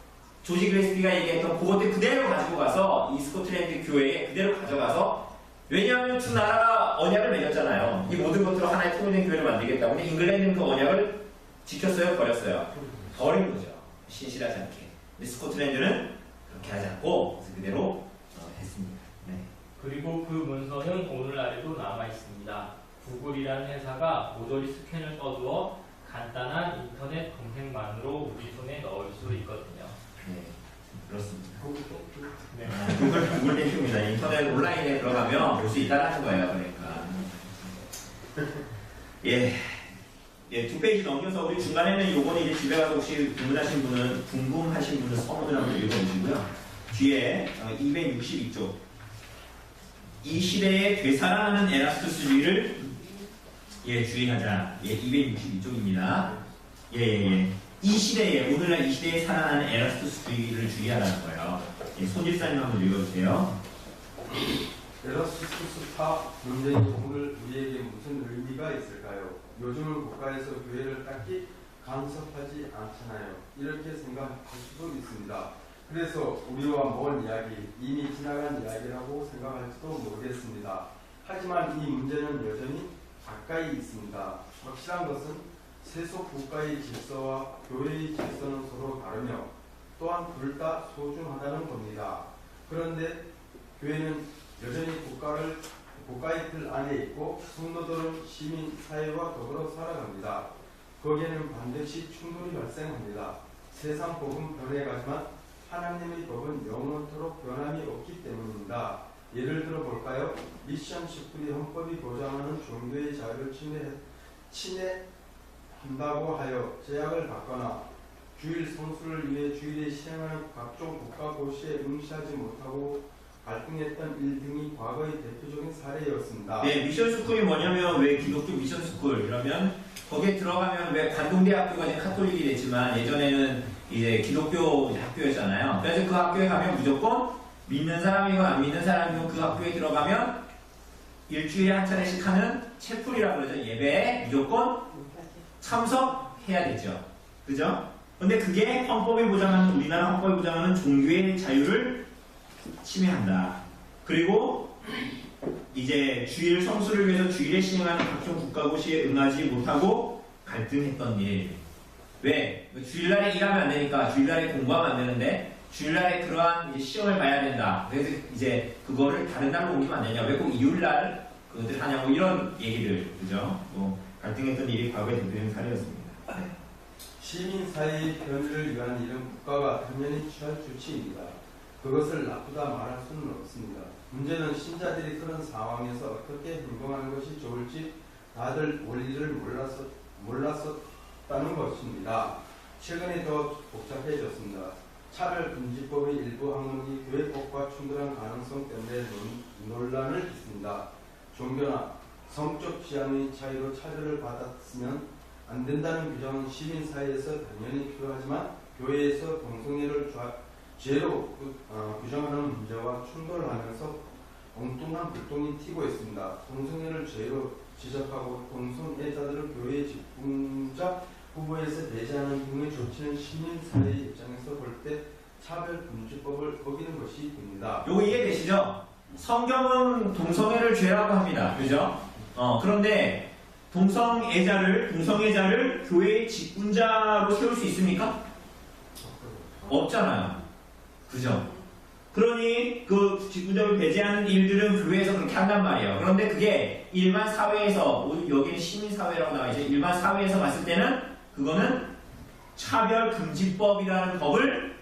조지 그레스비가 얘기했던 그것들 그대로 가지고 가서 이 스코틀랜드 교회에 그대로 가져가서 왜냐하면 두 나라가 언약을 맺었잖아요. 이 모든 것들로 하나의 통일된 교회를 만들겠다고. 근데 잉글랜드는 그 언약을 지켰어요? 버렸어요? 버린 거죠. 신실하지 않게. 근데 스코틀랜드는 그렇게 하지 않고 그래서 그대로 했습니다. 네. 그리고 그 문서는 오늘날에도 남아 있습니다. 구글이라는 회사가 모조리 스캔을 써두어 간단한 인터넷 검색만으로 우리 손에 넣을 수 있거든요. 네. 그렇습니다. 네. 구글 링크입니다. 인터넷 온라인에 들어가면 볼 수 있다는 거예요. 그러니까. 예, 두 페이지 넘겨서 우리 중간에는 요거는 이제 집에 가서 혹시 궁금하신 분은 서문을 한번 읽어보시고요. 뒤에 262쪽. 이 시대에 되살아나는 에라스투스주의를 주의하자. 262쪽입니다. 이 시대에, 오늘날 이 시대에 살아나는 에라스투스주의를 주의하라는 거예요. 손질사님 한번 읽어주세요. 에라스투스파 논쟁이 오늘 우리에게 무슨 의미가 있을까요? 요즘은 국가에서 교회를 딱히 간섭하지 않잖아요. 이렇게 생각할 수도 있습니다. 그래서 우리와 먼 이야기, 이미 지나간 이야기라고 생각할지도 모르겠습니다. 하지만 이 문제는 여전히 가까이 있습니다. 확실한 것은 세속 국가의 질서와 교회의 질서는 서로 다르며 또한 둘 다 소중하다는 겁니다. 그런데 교회는 여전히 국가의 틀 안에 있고 성도들은 시민 사회와 더불어 살아갑니다. 거기에는 반드시 충돌이 발생합니다. 세상 법은 변해가지만 하나님의 법은 영원토록 변함이 없기 때문입니다. 예를 들어 볼까요? 미션 19의 헌법이 보장하는 종교의 자유를 침해한다고 하여 제약을 받거나 주일 성수를 위해 주일에 시행하는 각종 국가 고시에 응시하지 못하고 갈등했던 일 등이 과거의 대표적인 사례였습니다. 네, 미션스쿨이 뭐냐면 왜 기독교 미션스쿨 그러면 거기에 들어가면 왜 관동대학교가 이제 카톨릭이 됐지만 예전에는 이제 기독교 학교였잖아요. 그래서 그 학교에 가면 무조건 믿는 사람이고 안 믿는 사람이고 그 학교에 들어가면 일주일에 한 차례씩 하는 채플이라고 그러죠. 예배에 무조건 참석해야 되죠. 그죠? 근데 그게 헌법이 보장하는, 우리나라 헌법이 보장하는 종교의 자유를 침해한다. 그리고 이제 주일 성수를 위해서 주일에 시행하는 각종 국가고시에 응하지 못하고 갈등했던 일. 왜? 주일날에 일하면 안 되니까 주일날에 공부하면 안 되는데 주일날에 그러한 이제 시험을 봐야 된다. 그래서 이제 그거를 다른 날로 옮기면 안 되냐? 왜 꼭 일요일날 그것들 하냐고 이런 얘기들, 그죠? 뭐 갈등했던 일이 과거에 대표적인 사례였습니다. 네. 시민사회의 편의를 위한 일은 국가가 당연히 취할 조치입니다. 그것을 나쁘다 말할 수는 없습니다. 문제는 신자들이 그런 상황에서 어떻게 행동하는 것이 좋을지 다들 원리를 몰라서 몰랐었다는 것입니다. 최근에 더 복잡해졌습니다. 차별금지법의 일부 항목이 교회법과 충돌한 가능성 때문에 논란을 있습니다. 종교나 성적 취향의 차이로 차별을 받았으면 안 된다는 규정은 시민사회에서 당연히 필요하지만 교회에서 동성애를 죄로 규정하는 문제와 충돌하면서 엉뚱한 불똥이 튀고 있습니다. 동성애를 죄로 지적하고 동성애자들을 교회 직분자 후보에서 배제하는 등의 조치는 시민사회 입장에서 볼 때 차별금지법을 어기는 것이 됩니다. 요거 이해되시죠? 성경은 동성애를 죄라고 합니다. 그죠? 그런데 동성애자를 교회의 직분자로 세울 수 있습니까? 없잖아요. 그죠? 그러니 그 직분자를 배제하는 일들은 교회에서 그렇게 한단 말이에요. 그런데 그게 일반 사회에서, 여기는 시민사회라고 나와있죠. 일반 사회에서 봤을 때는 그거는 차별금지법이라는 법을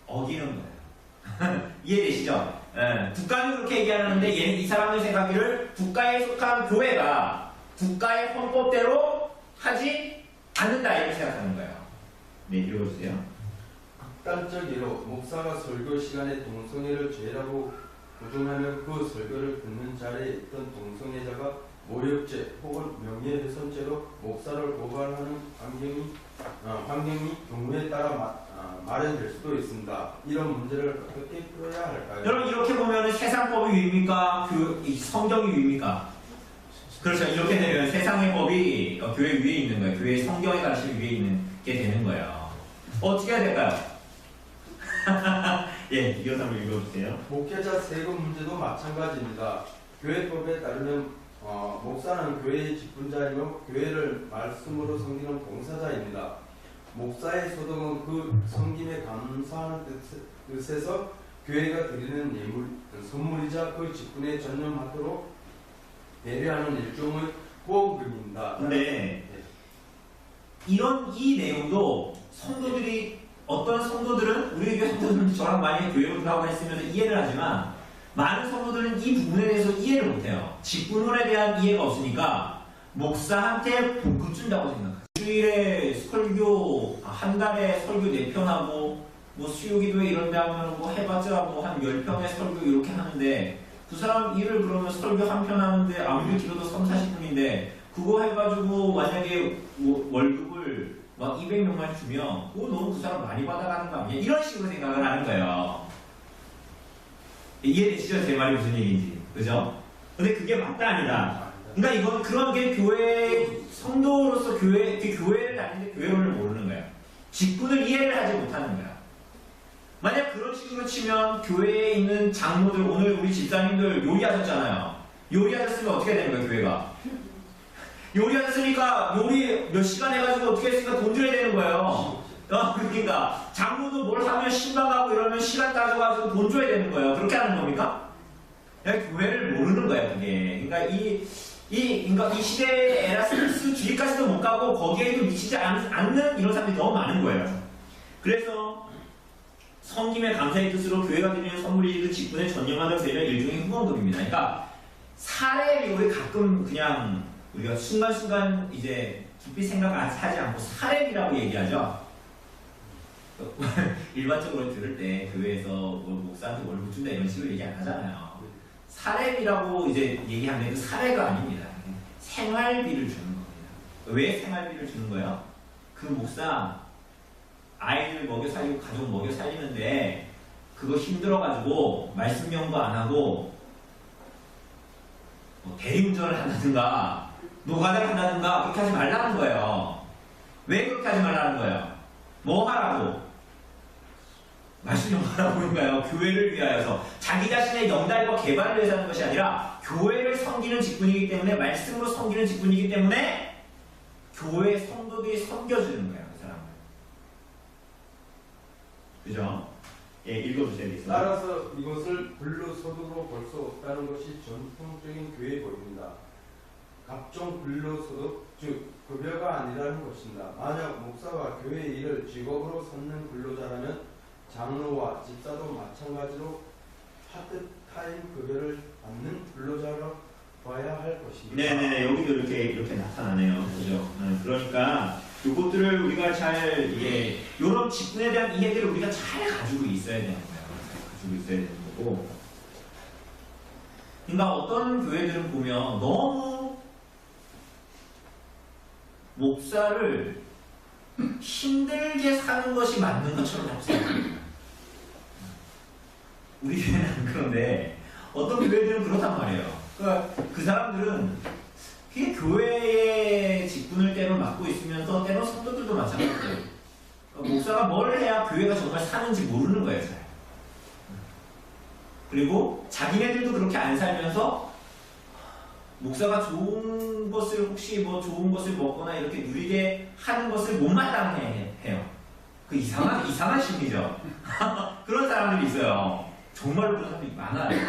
어기는 거예요. 이해되시죠? 예, 국가는 그렇게 얘기하는데 이 사람들 생각하기를 국가에 속한 교회가 국가의 헌법대로 하지 않는다 이렇게 생각하는 거예요. 네, 읽어주세요. 극단적 예로 목사가 설교 시간에 동성애를 죄라고 부정하면 그 설교를 듣는 자리에 있던 동성애자가 모욕죄 혹은 명예훼손죄로 목사를 고발하는 환경이 경우에 따라 마련될 수도 있습니다. 이런 문제를 어떻게 풀어야 할까요? 여러분 이렇게 보면 세상법이 위입니까? 성경이 위입니까? 그렇죠. 이렇게 되면 세상의 법이 교회 위에 있는 거예요. 교회의 성경의 가르침 위에 있는 게 되는 거예요. 어떻게 해야 될까요? 예, 이어서 한번 읽어주세요. 목회자 세금 문제도 마찬가지입니다. 교회법에 따르면 목사는 교회의 직분자이며 교회를 말씀으로 섬기는 봉사자입니다. 목사의 소득은 그 섬김에 감사하는 뜻에서 교회가 드리는 선물이자 그 직분에 전념하도록 배려하는 일종의 후원금입니다. 근데 이 내용도 성도들이 어떤 성도들은 우리 교회 성도들은 저랑 많이 교회를 하고 했으면서 이해를 하지만 많은 성도들은 이 부분에 대해서 이해를 못해요. 직분론에 대한 이해가 없으니까 목사한테 복급 준다고 생각해요. 주일에 설교 한 달에 설교 4편 하고 뭐 수요기도회 이런 데 하면 뭐 해봤자 뭐 한 10편의 설교 이렇게 하는데 그 사람 일을 그러면 설교 한 편 하는데 아무리 길어도 30-40분인데 그거 해가지고 만약에 뭐 월급을 막 200명만 주면 너무 그 사람 많이 받아가는 거 아니야? 이런 식으로 생각을 하는 거예요. 이해되시죠? 제 말이 무슨 얘기인지. 그죠? 근데 그게 맞다 아니다. 그러니까 이건 그런 게 교회 성도로서 교회를 다니는데 교회론을 모르는 거예요. 직분을 이해를 하지 못하는 거야. 만약 그런 식으로 치면 교회에 있는 장로들, 오늘 우리 집사님들 요리하셨잖아요. 요리하셨으면 어떻게 되는 거예요, 교회가? 요리하셨으니까 요리 몇 시간 해가지고 어떻게 했으니까 돈 줘야 되는 거예요. 그러니까 장로도 뭘 하면 신방하고 이러면 시간 따져가지고 돈 줘야 되는 거예요. 그렇게 하는 겁니까? 그냥 교회를 모르는 거예요, 그게. 그러니까 이 시대의 에라스무스 주기까지도 못 가고 거기에도 미치지 않는 이런 사람들이 너무 많은 거예요. 그래서 성김의 감사의 뜻으로 교회가 드리는 선물이 그 직분에 전념하는 배려 일종의 후원금입니다. 그러니까 사례를 우리 가끔 그냥 우리가 순간순간 이제 깊이 생각하지 않고 사례비라고 얘기하죠. 일반적으로 들을 때 교회에서 뭐 목사한테 월급 준다 이런 식으로 얘기 안 하잖아요. 사례비라고 이제 얘기하면 그 사례가 아닙니다. 생활비를 주는 겁니다. 왜 생활비를 주는 거예요? 그 목사 아이들 먹여 살리고 가족 먹여 살리는데 그거 힘들어가지고 말씀 연구 안 하고 뭐 대리운전을 한다든가 노가다를 한다든가 그렇게 하지 말라는 거예요. 왜 그렇게 하지 말라는 거예요? 뭐 하라고? 말씀 연구하라고 그런가요? 교회를 위하여서 자기 자신의 영달과 개발을 위해서 하는 것이 아니라 교회를 섬기는 직분이기 때문에 말씀으로 섬기는 직분이기 때문에 교회 성도들이 섬겨주는 거예요. 그 사람을. 그죠? 예, 읽어주세요. 따라서 이것을 근로소득으로 볼 수 없다는 것이 전통적인 교회법입니다. 각종 근로소득, 즉 급여가 아니라는 것입니다. 만약 목사가 교회 일을 직업으로 삼는 근로자라면 장로와 집사도 마찬가지로 파트타임 급여를 받는 근로자로 봐야 할 것입니다. 네네, 여기도 이렇게 나타나네요. 그죠? 그러니까 이것들을 우리가 잘, 이런 직분에 대한 이해들을 우리가 잘 가지고 있어야 되는 거예요. 가지고 있어야 되는 거고. 그러니까 어떤 교회들은 보면 너무 목사를 힘들게 사는 것이 맞는 것처럼 자꾸 생각합니다. 우리 교회는 안 그런데 어떤 교회들은 그렇단 말이에요. 그러니까 그 사람들은 그게 교회의 직분을 때론 맡고 있으면서 때론 성도들도 마찬가지예요. 그러니까 목사가 뭘 해야 교회가 정말 사는지 모르는 거예요. 잘. 그리고 자기네들도 그렇게 안 살면서 목사가 좋은 것을 혹시 뭐 좋은 것을 먹거나 이렇게 누리게 하는 것을 못 마땅해 해요. 그 이상한 심리죠. 그런 사람들이 있어요. 정말로 그런 사람들이 많아요.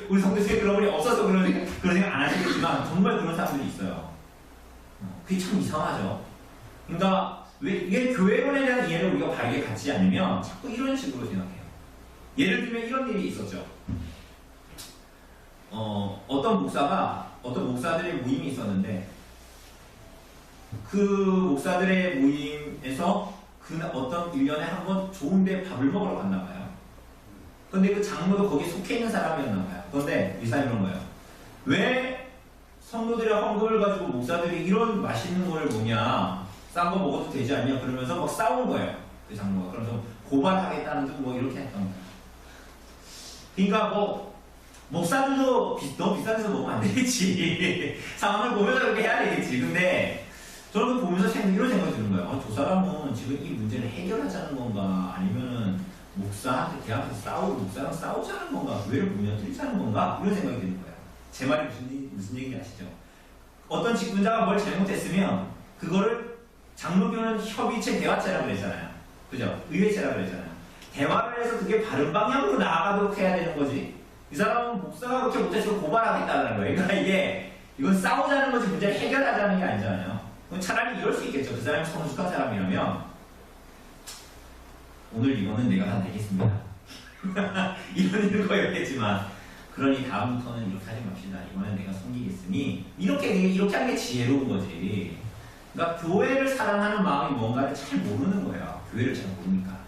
우리 성도들이 그런 분이 없어서 그런 생각 안 하시겠지만 정말 그런 사람들이 있어요. 그게 참 이상하죠. 그러니까 왜 이게 교회론에 대한 이해를 우리가 바르게 갖지 않으면 자꾸 이런 식으로 생각해요. 예를 들면 이런 일이 있었죠. 어떤 목사들의 모임이 있었는데 그 목사들의 모임에서 어떤 1년에 한 번 좋은데 밥을 먹으러 갔나 봐요. 근데 그 장로도 거기에 속해 있는 사람이었나 봐요. 그런데 이 사람이 이런 거예요. 왜 성도들의 헌금을 가지고 목사들이 이런 맛있는 걸 뭐냐, 싼 거 먹어도 되지 않냐, 그러면서 막 싸운 거예요. 그 장로가. 그래서 고발하겠다는 등 뭐 이렇게 했던 거예요. 그러니까 뭐 목사들도 너무 비싼 데서 먹으면 안 되겠지. 상황을 보면서 그렇게 해야 되겠지. 근데 저는 그거 보면서 이런 생각이 드는 거예요. 저 사람은 지금 이 문제를 해결하자는 건가, 아니면은 목사한테 대학에서 목사랑 싸우자는 건가, 교회를 무너뜨리자는 건가, 이런 생각이 드는 거예요. 제 말이 무슨 얘기인지 아시죠? 어떤 직분자가 뭘 잘못했으면 그거를 장로교는 협의체 대화체라고 그랬잖아요. 그죠? 의회체라고 그랬잖아요. 대화를 해서 그게 바른 방향으로 나아가도록 해야 되는 거지. 이 사람은 목사가 그렇게 못해서 고발하겠다는 거예요. 그러니까 이건 싸우자는 거지 문제를 해결하자는 게 아니잖아요. 차라리 이럴 수 있겠죠. 그 사람이 성숙한 사람이라면 오늘 이거는 내가 다 내겠습니다. 이런 거였겠지만, 그러니 다음부터는 이렇게 하지 맙시다. 이번엔 내가 숨기겠으니 이렇게 하는 게 지혜로운 거지. 그러니까 교회를 사랑하는 마음이 뭔가를 잘 모르는 거예요. 교회를 잘 모르니까.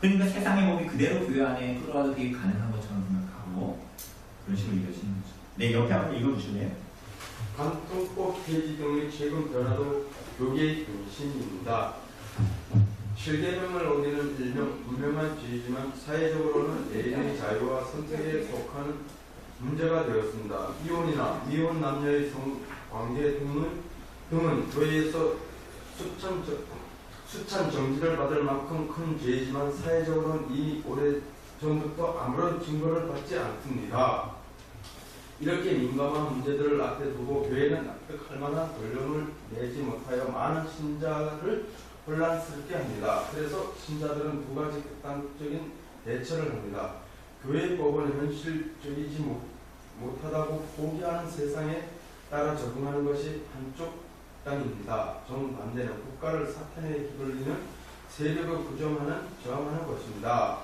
그러니까 세상의 법이 그대로 교회 안에 끌어와도 그게 가능한 것처럼 생각하고 그런 식으로 이루어지는 거죠. 네, 옆에 한번 읽어주실래요? 간통법 폐지 등의 최근 변화도 교계의 근신입니다. 실계명을 어기는 일명 무명한 죄이지만 사회적으로는 애인의 자유와 선택에 속하는 문제가 되었습니다. 이혼이나 미혼 남녀의 성관계 등은 교회에서 수찬 정지를 받을 만큼 큰 죄이지만 사회적으로는 이미 오래전부터 아무런 증거를 받지 않습니다. 이렇게 민감한 문제들을 앞에 두고 교회는 납득할 만한 결론을 내지 못하여 많은 신자를 혼란스럽게 합니다. 그래서 신자들은 두 가지 극단적인 대처를 합니다. 교회법은 현실적이지 못하다고 포기하는 세상에 따라 적응하는 것이 한쪽 입장입니다. 정반대는 국가를 사탄에 휘둘리는 세력을 저항하는 것입니다.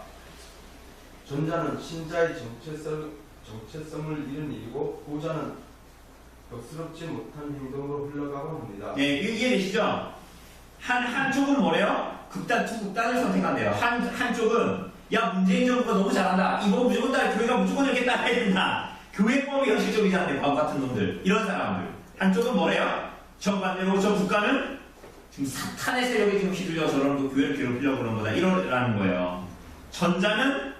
전자는 신자의 정체성을 잃은 일이고 후자는 덕스럽지 못한 행동으로 흘러가고 합니다. 네, 이해되시죠? 한쪽은 뭐래요? 두 극단을 선택한대요. 한쪽은 야, 문재인 정부가 너무 잘한다. 이거 무조건 교회가 무조건 이렇게 따라야 된다. 교회법이 현실적이지 않네. 바보 같은 놈들. 이런 사람들. 한쪽은 뭐래요? 정반대로 저 국가는 지금 사탄의 세력에 지금 휘둘려 저런 교회를 괴롭히려고 그런 거다. 이러라는 거예요. 전자는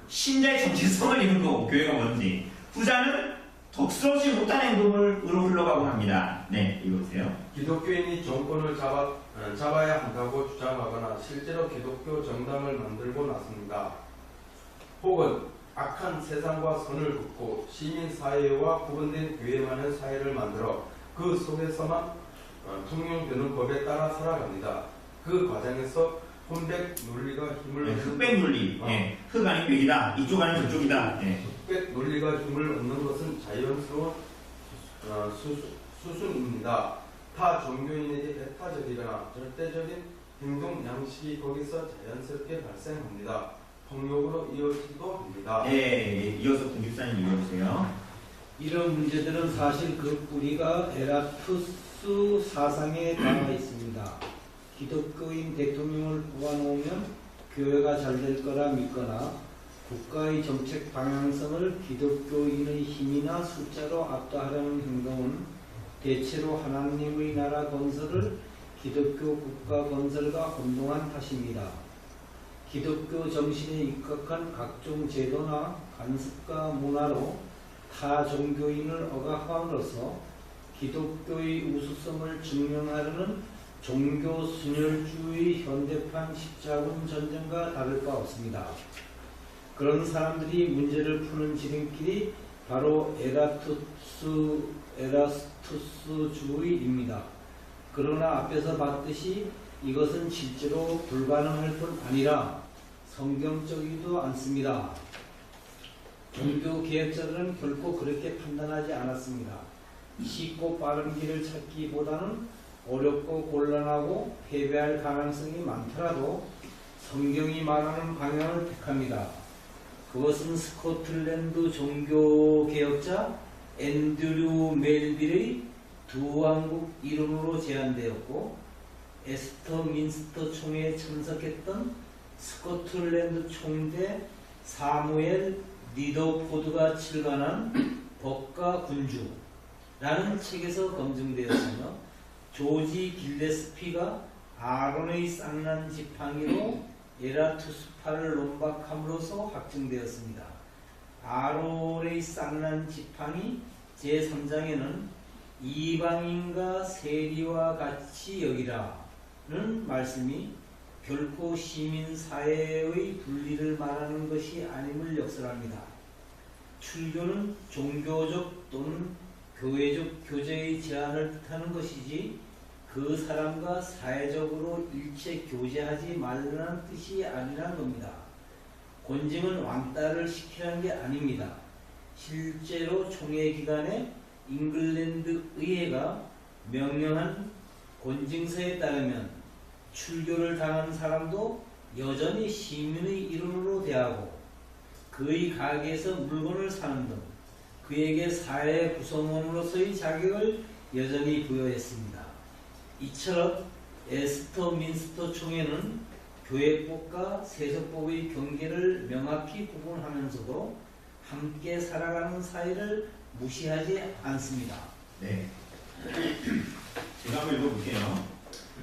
신자의 정체성을 잃은 거고, 교회가 뭔지. 후자는 덕스러우지 못한 행동으로 흘러가고 합니다. 네, 읽어보세요. 기독교인이 정권을 잡아야 한다고 주장하거나 실제로 기독교 정당을 만들고 나섭니다. 혹은 악한 세상과 선을 긋고 시민사회와 구분된 교회만의 사회를 만들어 그 속에서만 통용되는 법에 따라 살아갑니다. 그 과정에서 흑백 논리가 힘을 흑백 논리. 흑 아닌 백이다. 이쪽 아닌 저쪽이다. 흑백 논리가 힘을 얻는 것은 자연스러운 수순입니다. 타 종교인에게 배타적이거나 절대적인 행동 양식이 거기서 자연스럽게 발생합니다. 폭력으로 이어지기도 합니다. 네, 이어서 공집사님 읽어주세요. 이런 문제들은 사실 그 뿌리가 에라투스 사상에 닿아 있습니다. 기독교인 대통령을 뽑아놓으면 교회가 잘 될 거라 믿거나 국가의 정책 방향성을 기독교인의 힘이나 숫자로 압도하려는 행동은 대체로 하나님의 나라 건설을 기독교 국가 건설과 혼동한 탓입니다. 기독교 정신에 입각한 각종 제도나 관습과 문화로 타 종교인을 억압함으로써 기독교의 우수성을 증명하려는 종교 순혈주의 현대판 십자군 전쟁과 다를 바 없습니다. 그런 사람들이 문제를 푸는 지름길이 바로 에라스투스주의입니다. 그러나 앞에서 봤듯이 이것은 실제로 불가능할 뿐 아니라 성경적이지도 않습니다. 종교 개혁자들은 결코 그렇게 판단하지 않았습니다. 쉽고 빠른 길을 찾기보다는 어렵고 곤란하고 패배할 가능성이 많더라도 성경이 말하는 방향을 택합니다. 그것은 스코틀랜드 종교개혁자 앤드류 멜빌의 두 왕국 이론으로 제안되었고 에스터민스터 총회에 참석했던 스코틀랜드 총대 사무엘 리더포드가 출간한 법과 군주라는 책에서 검증되었으며 조지 길레스피가 아론의 쌍난 지팡이로 에라투스파를 논박함으로써 확증되었습니다. 아론의 쌍난 지팡이 제3장에는 이방인과 세리와 같이 여기라는 말씀이 결코 시민사회의 분리를 말하는 것이 아님을 역설합니다. 출교는 종교적 또는 교회적 교제의 제한을 뜻하는 것이지 그 사람과 사회적으로 일체 교제하지 말라는 뜻이 아니라는 겁니다. 권징은 왕따를 시키라는 게 아닙니다. 실제로 총회 기간에 잉글랜드 의회가 명령한 권징서에 따르면 출교를 당한 사람도 여전히 시민의 일원으로 대하고 그의 가게에서 물건을 사는 등 그에게 사회 구성원으로서의 자격을 여전히 부여했습니다. 이처럼 에스터민스터 총회는 교회법과 세속법의 경계를 명확히 구분하면서도 함께 살아가는 사회를 무시하지 않습니다. 네. 제가 한번 읽어볼게요.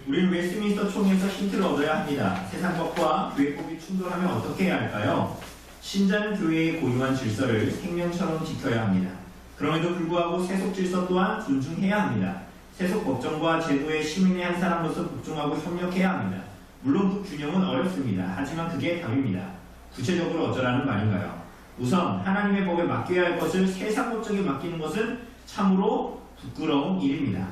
우리는 웨스트민스터 총회에서 힌트를 얻어야 합니다. 세상법과 교회법이 충돌하면 어떻게 해야 할까요? 신자는 교회의 고유한 질서를 생명처럼 지켜야 합니다. 그럼에도 불구하고 세속 질서 또한 존중해야 합니다. 세속 법정과 제도에 시민의 한 사람으로서 복종하고 협력해야 합니다. 물론 그 균형은 어렵습니다. 하지만 그게 답입니다. 구체적으로 어쩌라는 말인가요? 우선 하나님의 법에 맡겨야 할 것을 세상 법정에 맡기는 것은 참으로 부끄러운 일입니다.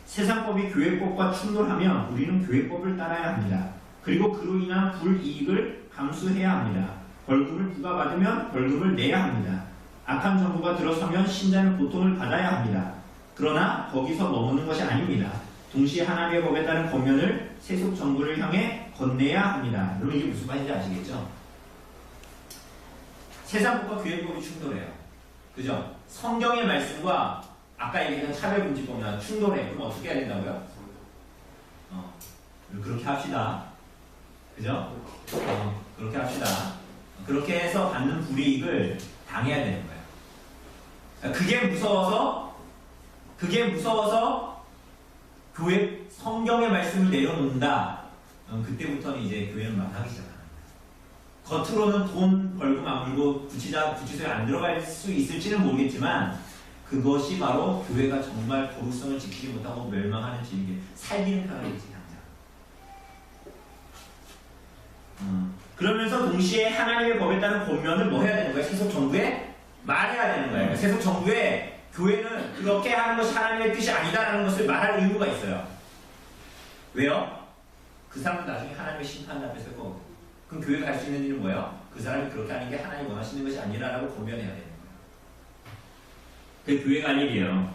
세상법이 교회법과 충돌하면 우리는 교회법을 따라야 합니다. 그리고 그로 인한 불이익을 감수해야 합니다. 벌금을 부과받으면 벌금을 내야 합니다. 악한 정부가 들어서면 신자는 고통을 받아야 합니다. 그러나 거기서 머무는 것이 아닙니다. 동시에 하나님의 법에 따른 권면을 세속 정부를 향해 건네야 합니다. 그럼 이게 무슨 말인지 아시겠죠? 세상법과 교회법이 충돌해요. 그죠? 성경의 말씀과 아까 얘기했던 차별금지법이나 충돌해. 그럼 어떻게 해야 된다고요? 그렇게 합시다. 그죠? 그렇게 합시다. 그렇게 해서 받는 불이익을 당해야 되는 거예요. 그게 무서워서 교회 성경의 말씀을 내려놓는다. 그때부터는 이제 교회는 망하기 시작합니다. 겉으로는 돈 벌금 안 물고 구치소에 안 들어갈 수 있을지는 모르겠지만 그것이 바로 교회가 정말 거룩성을 지키지 못하고 멸망하는 길이게 살리는 까닭이지 당장. 그러면서 동시에 하나님의 법에 따른 권면을 뭐 해야 되는 거예요? 세속 정부에 말해야 되는 거예요. 세속 정부에 교회는 그렇게 하는 것이 하나님의 뜻이 아니다라는 것을 말할 의무가 있어요. 왜요? 그 사람은 나중에 하나님의 심판 앞에 설 거고. 그럼 교회가 할 수 있는 일은 뭐예요? 그 사람이 그렇게 하는 게 하나님이 원하시는 것이 아니라라고 권면해야 되는 거예요. 그게 교회가 할 일이에요.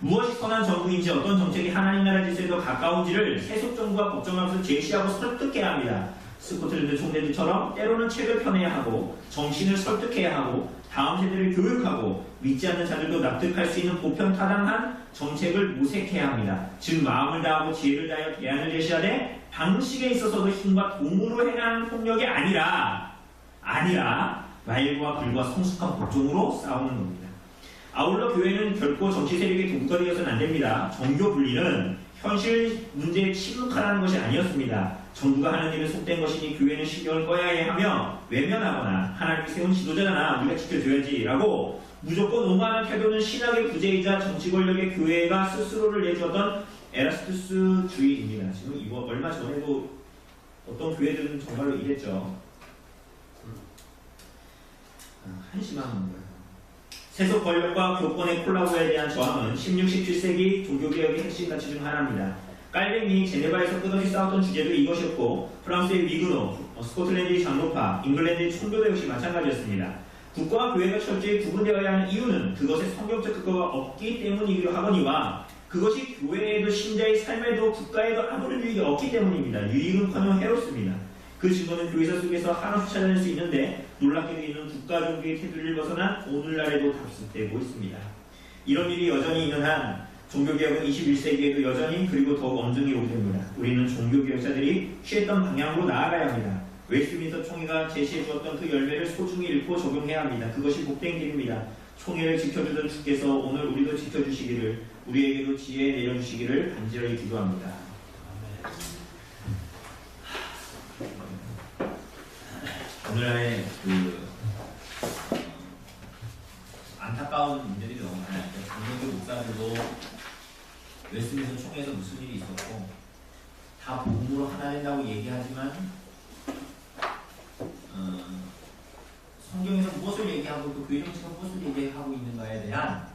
무엇이 선한 정부인지 어떤 정책이 하나님 나라 질서에 더 가까운지를 세속 정부가 법정하면서 제시하고 설득해야 합니다. 스코틀랜드 총리들처럼 때로는 책을 펴내야 하고 정신을 설득해야 하고 다음 세대를 교육하고 믿지 않는 자들도 납득할 수 있는 보편타당한 정책을 모색해야 합니다. 즉 마음을 다하고 지혜를 다하여 대안을 제시하되 방식에 있어서도 힘과 도모로 행하는 폭력이 아니라 말과 글과 성숙한 복종으로 싸우는 겁니다. 아울러 교회는 결코 정치 세력의 도구가 되어서는 안 됩니다. 종교 분리는 현실 문제에 침묵하라는 것이 아니었습니다. 정부가 하는 일은 속된 것이니 교회는 신경을 꺼야 해 하며 외면하거나 하나님이 세운 지도자잖아 우리가 지켜줘야지 라고 무조건 옹호하는 태도는 신학의 부재이자 정치 권력의 교회가 스스로를 내주었던 에라스투스주의입니다. 지금 이거 얼마 전에도 어떤 교회들은 정말로 이랬죠. 한심한 거예요. 세속 권력과 교권의 콜라보에 대한 저항은 16, 17세기 종교개혁의 핵심 가치 중 하나입니다. 깔뱅이 제네바에서 끝없이 싸웠던 주제도 이것이었고 프랑스의 위그노, 스코틀랜드의 장로파, 잉글랜드의 총교도 역시 마찬가지였습니다. 국가와 교회가 철저히 구분되어야 하는 이유는 그것의 성경적 근거가 없기 때문이기도 하거니와 그것이 교회에도 신자의 삶에도 국가에도 아무런 유익이 없기 때문입니다. 유익은커녕 해롭습니다. 그 증거는 교회사 속에서 한없이 찾아낼 수 있는데 놀랍게도 이는 국가 종교의 테두리를 벗어난 오늘날에도 답습되고 있습니다. 이런 일이 여전히 있는 한 종교개혁은 21세기에도 여전히 그리고 더욱 엄중히 오게 됩니다. 우리는 종교개혁자들이 취했던 방향으로 나아가야 합니다. 웨스트민스터 총회가 제시해 주었던 그 열매를 소중히 읽고 적용해야 합니다. 그것이 복된 길입니다. 총회를 지켜주던 주께서 오늘 우리도 지켜주시기를 우리에게도 지혜 내려주시기를 간절히 기도합니다. 오늘의 안타까운 문제들이 너무 많아요. 종교교 목사들도 웨스트민스터 총회에서 무슨 일이 있었고 다 복음으로 하나 된다고 얘기하지만 성경에서 무엇을 얘기하고 또 교회 정치가 무엇을 얘기하고 있는가에 대한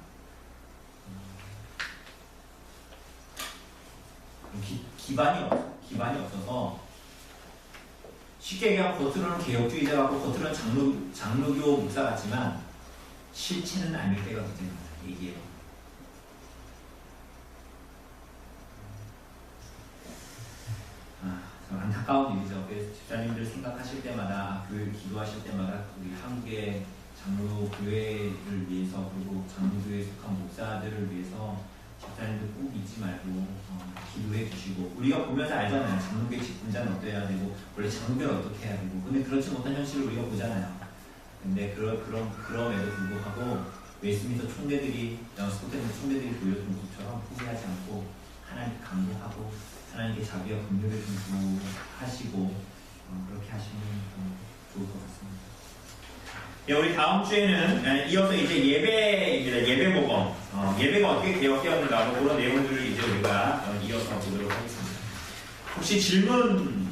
기반이 없어서 쉽게 얘기하면 겉으로는 개혁주의자 같고 겉으로는 장로교 목사 같지만 실체는 아닐 때가 문제입니다. 얘기해요. 참 안타까운 일이죠. 그래서 집사님들 생각하실 때마다 교회 기도하실 때마다 우리 한국의 장로 교회를 위해서 그리고 장로교회에 속한 목사들을 위해서 집사님들 꼭 잊지 말고 기도해 주시고 우리가 보면서 알잖아요. 장로교회 직분자는 어떠해야 되고 원래 장로교는 어떻게 해야 되고 근데 그렇지 못한 현실을 우리가 보잖아요. 근데 그럼에도 불구하고 웨스트민스터 총대들이 스코틀랜드 총대들이 보여준 모습처럼 포기하지 않고 하나님께 간구하고 하나님께 자비와 긍휼을 좀 구하시고 그렇게 하시면 좋을 것 같습니다. 네, 우리 다음 주에는 이어서 이제 예배입니다. 예배 모범. 예배가 어떻게 개혁되었는가 그런 내용들을 이제 우리가 이어서 보도록 하겠습니다. 혹시 질문